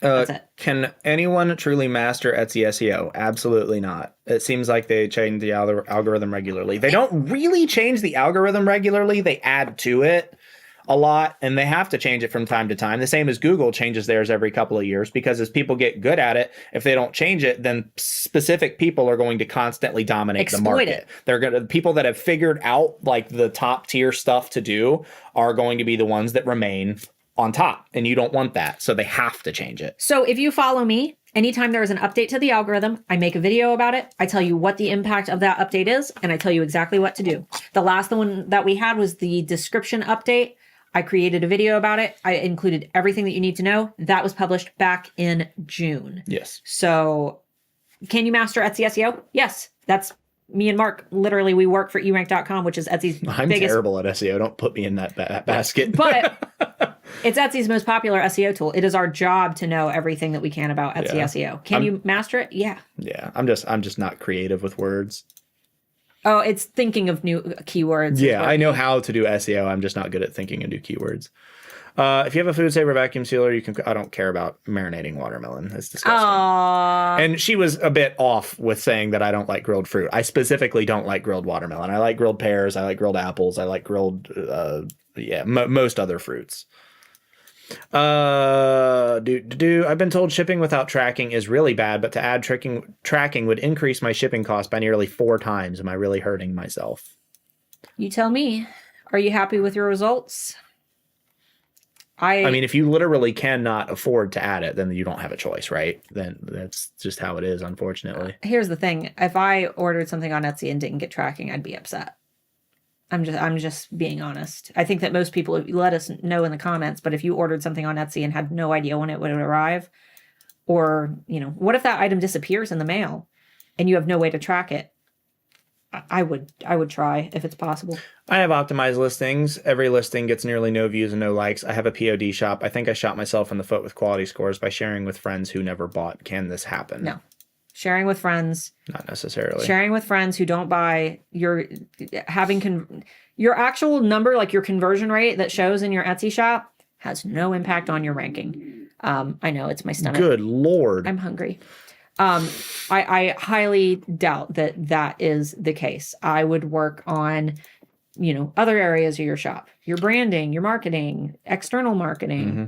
That's it. Can anyone truly master Etsy SEO? Absolutely not. It seems like they change the algorithm regularly. They don't really change the algorithm regularly. They add to it a lot, and they have to change it from time to time. The same as Google changes theirs every couple of years, because as people get good at it, if they don't change it, then specific people are going to constantly dominate the market. People that have figured out like the top tier stuff to do are going to be the ones that remain on top, and you don't want that. So they have to change it. So if you follow me, anytime there is an update to the algorithm, I make a video about it. I tell you what the impact of that update is, and I tell you exactly what to do. The last one that we had was the description update. I created a video about it. I included everything that you need to know. That was published back in June. Yes. So can you master Etsy SEO? Yes. That's me and Mark. Literally, we work for erank.com, which is Etsy's I'm biggest... terrible at SEO. Don't put me in that basket. But it's Etsy's most popular SEO tool. It is our job to know everything that we can about Etsy SEO. Can you master it? Yeah. Yeah. I'm just not creative with words. Oh, it's thinking of new keywords. Yeah, I know how to do SEO. I'm just not good at thinking of new keywords. If you have a Food Saver vacuum sealer, you can. I don't care about marinating watermelon. It's disgusting. And she was a bit off with saying that I don't like grilled fruit. I specifically don't like grilled watermelon. I like grilled pears. I like grilled apples. I like grilled, most other fruits. I've been told shipping without tracking is really bad, but to add tracking would increase my shipping cost by nearly 4 times. Am I really hurting myself? You tell me. Are you happy with your results? I mean, if you literally cannot afford to add it, then you don't have a choice, right? Then that's just how it is, unfortunately. Here's the thing. If I ordered something on Etsy and didn't get tracking, I'd be upset. I'm just being honest. I think that most people let us know in the comments, but if you ordered something on Etsy and had no idea when it would arrive, or, what if that item disappears in the mail and you have no way to track it? I would try if it's possible. I have optimized listings. Every listing gets nearly no views and no likes. I have a POD shop. I think I shot myself in the foot with quality scores by sharing with friends who never bought. Can this happen? No. Sharing with friends. Not necessarily. Sharing with friends who don't buy, your actual number, like your conversion rate that shows in your Etsy shop, has no impact on your ranking. I know, it's my stomach. Good Lord. I'm hungry. I highly doubt that is the case. I would work on, other areas of your shop, your branding, your marketing, external marketing. Mm-hmm.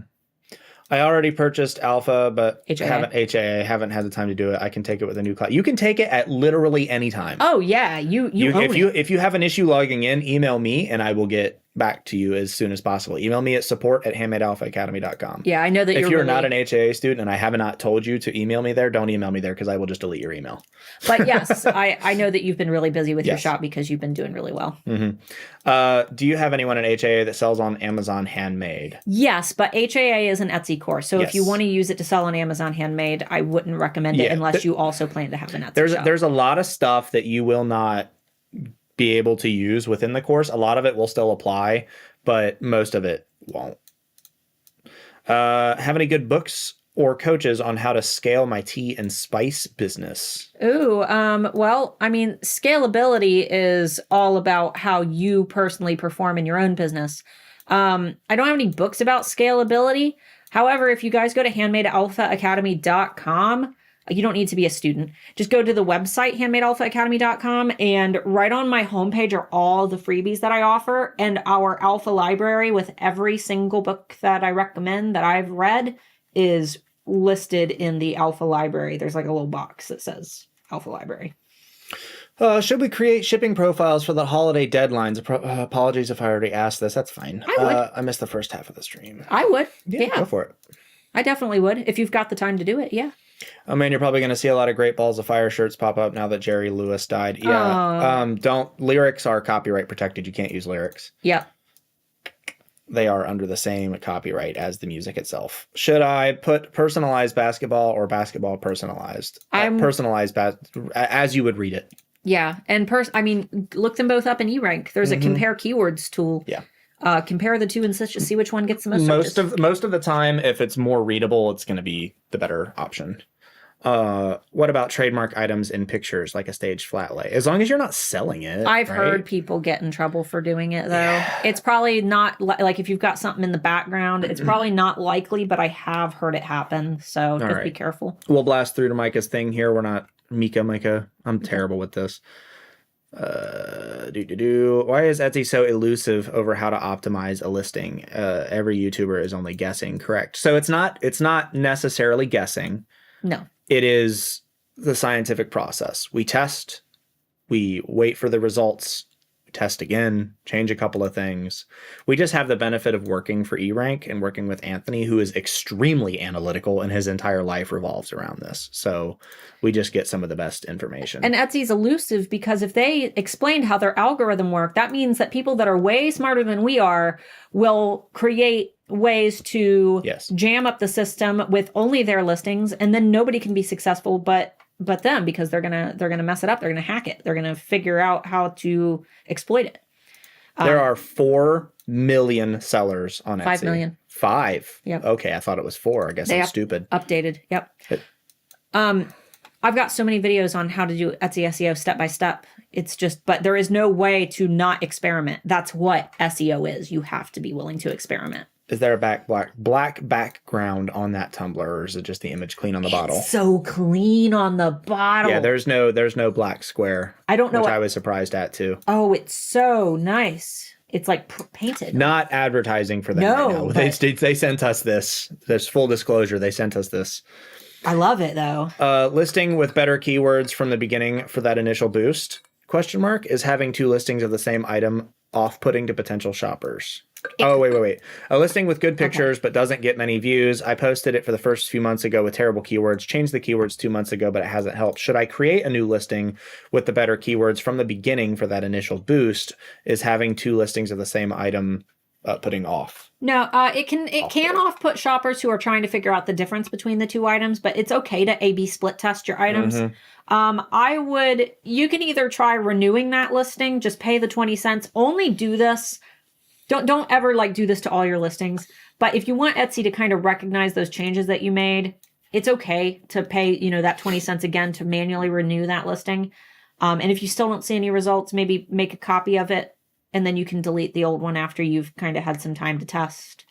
I already purchased Alpha, but haven't had the time to do it. I can take it with a new class. You can take it at literally any time. Oh yeah, if you have an issue logging in, email me and I will get back to you as soon as possible. Email me at support@handmadealphaacademy.com. Yeah, I know that if you're not an HAA student and I have not told you to email me there, don't email me there because I will just delete your email. But yes, I know that you've been really busy with your shop because you've been doing really well. Mm-hmm. Do you have anyone in HAA that sells on Amazon Handmade? Yes, but HAA is an Etsy course. So if you want to use it to sell on Amazon Handmade, I wouldn't recommend it unless you also plan to have an Etsy shop. There's a lot of stuff that you will not be able to use within the course. A lot of it will still apply, but most of it won't. Have any good books or coaches on how to scale my tea and spice business? Ooh, well, I mean, scalability is all about how you personally perform in your own business. I don't have any books about scalability. However, if you guys go to handmadealphaacademy.com, you don't need to be a student. Just go to the website, handmadealphaacademy.com, and right on my homepage are all the freebies that I offer, and our alpha library with every single book that I recommend that I've read is listed in the alpha library. There's like a little box that says alpha library. Should we create shipping profiles for the holiday deadlines? Apologies if I already asked this. That's fine. I would. I missed the first half of the stream. I would. Yeah. Go for it. I definitely would. If you've got the time to do it, yeah. Oh man, you're probably going to see a lot of Great Balls of Fire shirts pop up now that Jerry Lewis died. Yeah. Lyrics are copyright protected. You can't use lyrics. Yeah. They are under the same copyright as the music itself. Should I put personalized basketball or basketball personalized? Personalized as you would read it. Yeah. And look them both up in eRank. There's a compare keywords tool. Yeah. compare the two and see which one gets the most searches. Most of the time, if it's more readable, it's going to be the better option. What about trademark items in pictures, like a staged flat lay? As long as you're not selling it. I've heard people get in trouble for doing it, though. Yeah. It's probably not like if you've got something in the background, it's probably not likely, but I have heard it happen. So just be careful. We'll blast through to Micah's thing here. We're not Micah. I'm terrible with this. Why is Etsy so elusive over how to optimize a listing? Every YouTuber is only guessing. Correct. So it's not necessarily guessing. No. It is the scientific process. We test, we wait for the results, test again, change a couple of things. We just have the benefit of working for eRank and working with Anthony, who is extremely analytical, and his entire life revolves around this. So we just get some of the best information. And Etsy's elusive because if they explained how their algorithm worked, that means that people that are way smarter than we are will create ways to jam up the system with only their listings, and then nobody can be successful but them, because they're gonna mess it up. They're gonna hack it. They're gonna figure out how to exploit it. There are 4 million sellers on Etsy. 5 million. 5. Yep. Okay, I thought it was 4. I guess I'm stupid. Updated. Yep. I've got so many videos on how to do Etsy SEO step by step. It's just, but there is no way to not experiment. That's what SEO is. You have to be willing to experiment. Is there a black background on that tumbler, or is it just the image clean on the bottle? So clean on the bottle. Yeah, there's no black square. I don't know. Which I was surprised at too. Oh, it's so nice. It's like painted. Not advertising for them right now. They sent us this. There's full disclosure. They sent us this. I love it though. Listing with better keywords from the beginning for that initial boost? ? Is having 2 listings of the same item off-putting to potential shoppers? Wait. A listing with good pictures but doesn't get many views. I posted it for the first few months ago with terrible keywords. Changed the keywords 2 months ago, but it hasn't helped. Should I create a new listing with the better keywords from the beginning for that initial boost? Is having 2 listings of the same item putting off? No, it can off-put shoppers who are trying to figure out the difference between the 2 items, but it's okay to A/B split test your items. Mm-hmm. You can either try renewing that listing, just pay the 20 cents, only do this. Don't ever do this to all your listings. But if you want Etsy to kind of recognize those changes that you made, it's okay to pay, that 20 cents again to manually renew that listing. And if you still don't see any results, maybe make a copy of it, and then you can delete the old one after you've kind of had some time to test.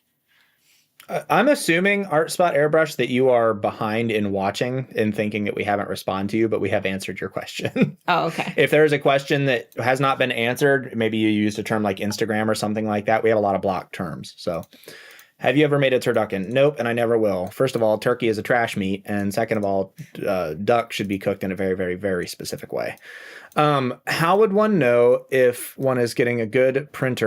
I'm assuming, ArtSpot Airbrush, that you are behind in watching and thinking that we haven't responded to you, but we have answered your question. Oh, okay. If there's a question that has not been answered, maybe you used a term like Instagram or something like that. We have a lot of blocked terms. So, have you ever made a turducken? Nope, and I never will. First of all, turkey is a trash meat. And second of all, duck should be cooked in a very, very, very specific way. How would one know if one is getting a good print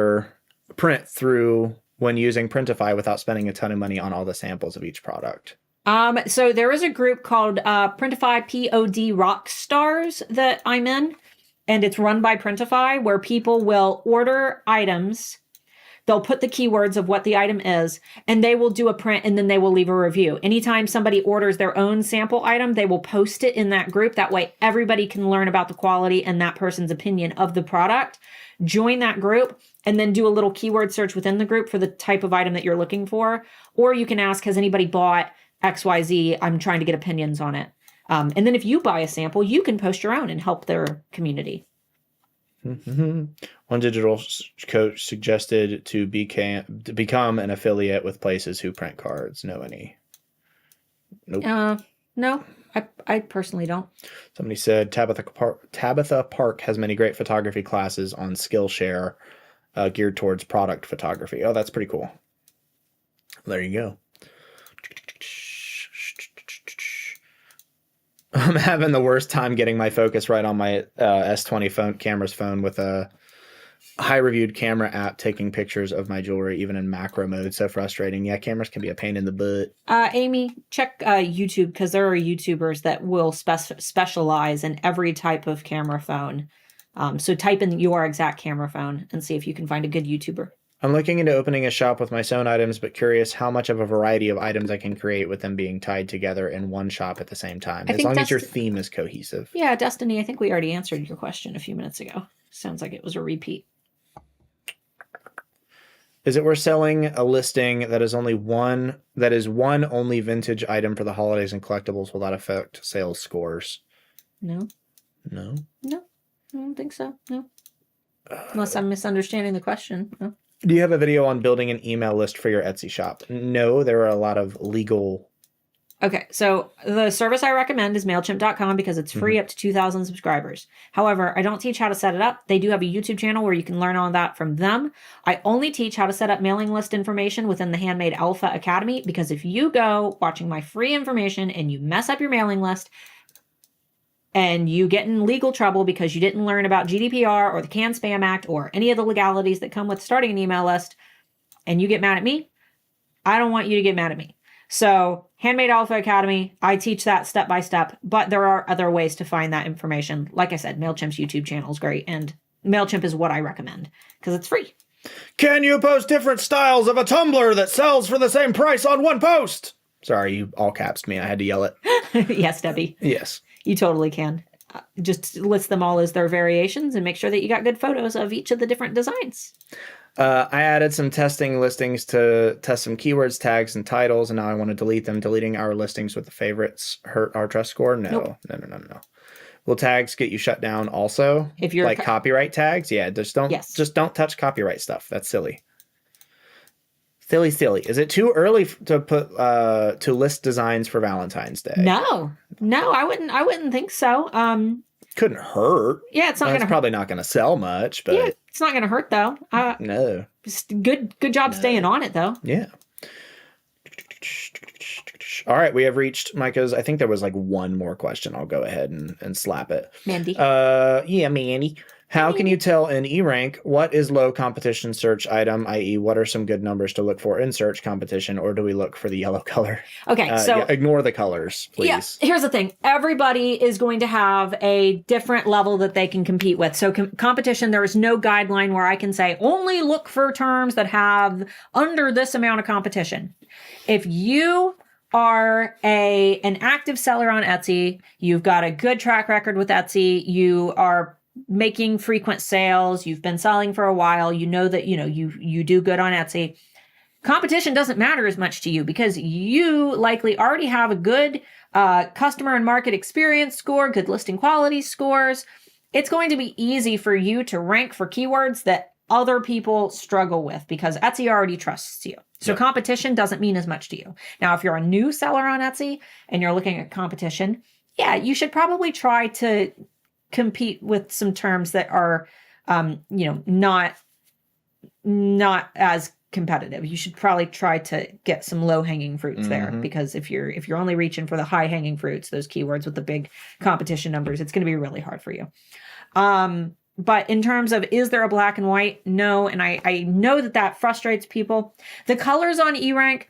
through when using Printify without spending a ton of money on all the samples of each product? So there is a group called Printify POD Rockstars that I'm in, and it's run by Printify, where people will order items. They'll put the keywords of what the item is, and they will do a print, and then they will leave a review. Anytime somebody orders their own sample item, they will post it in that group. That way everybody can learn about the quality and that person's opinion of the product. Join that group and then do a little keyword search within the group for the type of item that you're looking for. Or you can ask, has anybody bought XYZ? I'm trying to get opinions on it. And then if you buy a sample, you can post your own and help their community. Mm-hmm. One digital coach suggested to become an affiliate with places who print cards. Know any? Nope. No, I personally don't. Somebody said Tabitha Park has many great photography classes on Skillshare geared towards product photography. Oh, that's pretty cool. There you go. I'm having the worst time getting my focus right on my S20 camera's phone with a high-reviewed camera app taking pictures of my jewelry, even in macro mode. So frustrating. Yeah, cameras can be a pain in the butt. Amy, check YouTube, because there are YouTubers that will specialize in every type of camera phone. So type in your exact camera phone and see if you can find a good YouTuber. I'm looking into opening a shop with my sewn items, but curious how much of a variety of items I can create with them being tied together in one shop at the same time, as long as your theme is cohesive. Yeah, Destiny, I think we already answered your question a few minutes ago. Sounds like it was a repeat. Is it worth selling a listing that is one only vintage item for the holidays and collectibles? Will that affect sales scores? No. No. No. I don't think so. No. Unless I'm misunderstanding the question. No. Do you have a video on building an email list for your Etsy shop? No, there are a lot of legal. Okay, so the service I recommend is MailChimp.com because it's free up to 2,000 subscribers. However, I don't teach how to set it up. They do have a YouTube channel where you can learn all that from them. I only teach how to set up mailing list information within the Handmade Alpha Academy because if you go watching my free information and you mess up your mailing list and you get in legal trouble because you didn't learn about GDPR or the Can Spam Act or any of the legalities that come with starting an email list and you get mad at me, I don't want you to get mad at me. So Handmade Alpha Academy, I teach that step by step, but there are other ways to find that information. Like I said, MailChimp's YouTube channel is great, and MailChimp is what I recommend because it's free. Can you post different styles of a tumbler that sells for the same price on one post? Sorry, you all capsed me. I had to yell it. Yes, Debbie. Yes. You totally can. Just list them all as their variations and make sure that you got good photos of each of the different designs. I added some testing listings to test some keywords, tags, and titles, and now I want to delete them. Deleting our listings with the favorites hurt our trust score? No, Nope. No. Will tags get you shut down also? If you're like copyright tags? Yeah, just don't touch copyright stuff. That's silly. Silly. Is it too early to put to list designs for Valentine's Day? No, I wouldn't think so. Couldn't hurt. Yeah, it's not going to probably not going to sell much, but yeah, it's not going to hurt though. No. Good job staying on it though. Yeah. All right, we have reached Micah's. I think there was like one more question. I'll go ahead and slap it. Mandy. Yeah, Mandy. How can you tell in E-Rank what is low competition search item, i.e. what are some good numbers to look for in search competition, or do we look for the yellow color? Okay, so ignore the colors, please. Yeah, here's the thing. Everybody is going to have a different level that they can compete with. So competition, there is no guideline where I can say only look for terms that have under this amount of competition. If you are an active seller on Etsy, you've got a good track record with Etsy, you are making frequent sales, you've been selling for a while, you know that you do good on Etsy, competition doesn't matter as much to you because you likely already have a good customer and market experience score, good listing quality scores. It's going to be easy for you to rank for keywords that other people struggle with because Etsy already trusts you. So competition doesn't mean as much to you. Now, if you're a new seller on Etsy and you're looking at competition, yeah, you should probably try to compete with some terms that are, not as competitive. You should probably try to get some low hanging fruits there because if you're only reaching for the high hanging fruits, those keywords with the big competition numbers, it's going to be really hard for you. But in terms of, is there a black and white? No. And I know that frustrates people. The colors on E-Rank,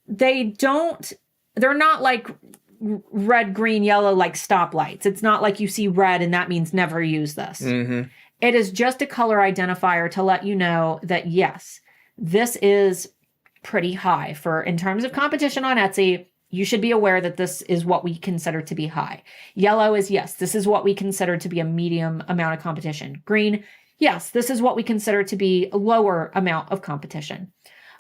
they're not like red, green, yellow, like stoplights. It's not like you see red and that means never use this. It is just a color identifier to let you know that, yes, this is pretty high in terms of competition on Etsy. You should be aware that this is what we consider to be high. Yellow is, yes, this is what we consider to be a medium amount of competition. Green, yes, this is what we consider to be a lower amount of competition.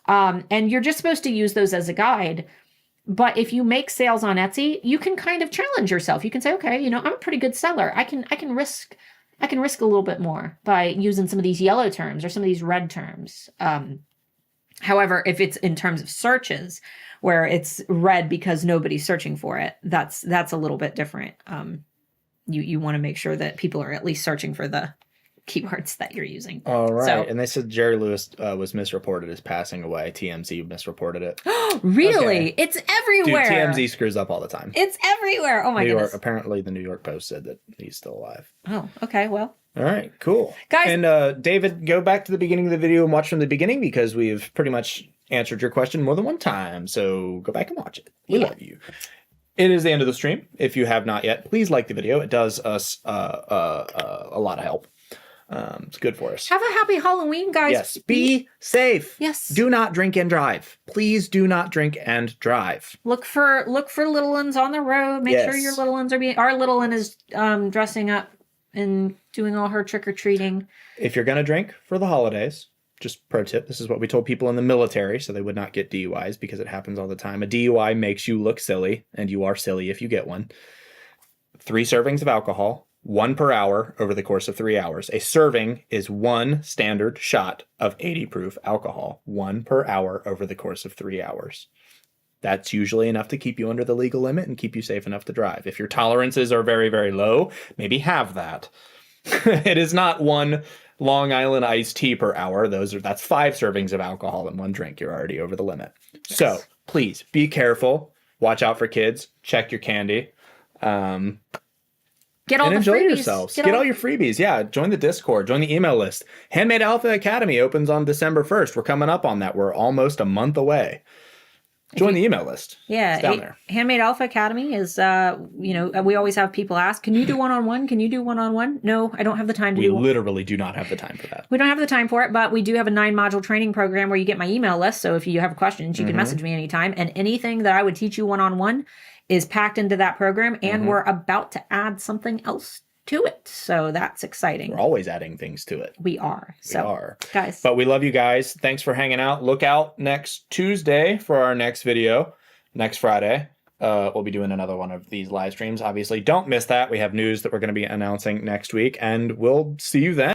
And you're just supposed to use those as a guide. But if you make sales on Etsy, you can kind of challenge yourself. You can say, okay, I'm a pretty good seller. I can risk a little bit more by using some of these yellow terms or some of these red terms. However, if it's in terms of searches where it's red because nobody's searching for it, that's a little bit different. You want to make sure that people are at least searching for the keywords that you're using. All right. So, and they said Jerry Lewis was misreported as passing away. TMZ misreported it. Really? Okay. It's everywhere. Dude, TMZ screws up all the time. It's everywhere. Oh my goodness. Apparently the New York Post said that he's still alive. Oh, okay. Well. All right, cool. Guys. And David, go back to the beginning of the video and watch from the beginning because we've pretty much answered your question more than one time. So go back and watch it. We love you. It is the end of the stream. If you have not yet, please like the video. It does us a lot of help. It's good for us. Have a happy Halloween, guys. Yes. Be safe. Yes. Do not drink and drive. Please do not drink and drive. Look for little ones on the road. Make sure your little ones are our little one is dressing up and doing all her trick or treating. If you're gonna drink for the holidays, just pro tip, this is what we told people in the military so they would not get DUIs because it happens all the time. A DUI makes you look silly, and you are silly if you get one. 3 servings of alcohol, 1 per hour over the course of 3 hours. A serving is 1 standard shot of 80 proof alcohol, 1 per hour over the course of 3 hours. That's usually enough to keep you under the legal limit and keep you safe enough to drive. If your tolerances are very, very low, maybe have that. It is not 1 Long Island iced tea per hour. That's 5 servings of alcohol in 1 drink. You're already over the limit. Yes. So please be careful. Watch out for kids. Check your candy. Get all and the enjoy freebies. yourselves. Get all your freebies. Yeah. Join the Discord. Join the email list. Handmade Alpha Academy opens on December 1st. We're coming up on that. We're almost a month away. Join the email list. Yeah. It's down there. Handmade Alpha Academy is, we always have people ask, can you do one-on-one? Can you do one-on-one? No, I don't have the time to We literally do not have the time for that. We don't have the time for it, but we do have a 9-module training program where you get my email list. So if you have questions, you can message me anytime. And anything that I would teach you one-on-one is packed into that program. And we're about to add something else to it. So that's exciting. We're always adding things to it. We are. Guys. But we love you guys. Thanks for hanging out. Look out next Tuesday for our next video. Next Friday, we'll be doing another one of these live streams. Obviously, don't miss that. We have news that we're going to be announcing next week, and we'll see you then.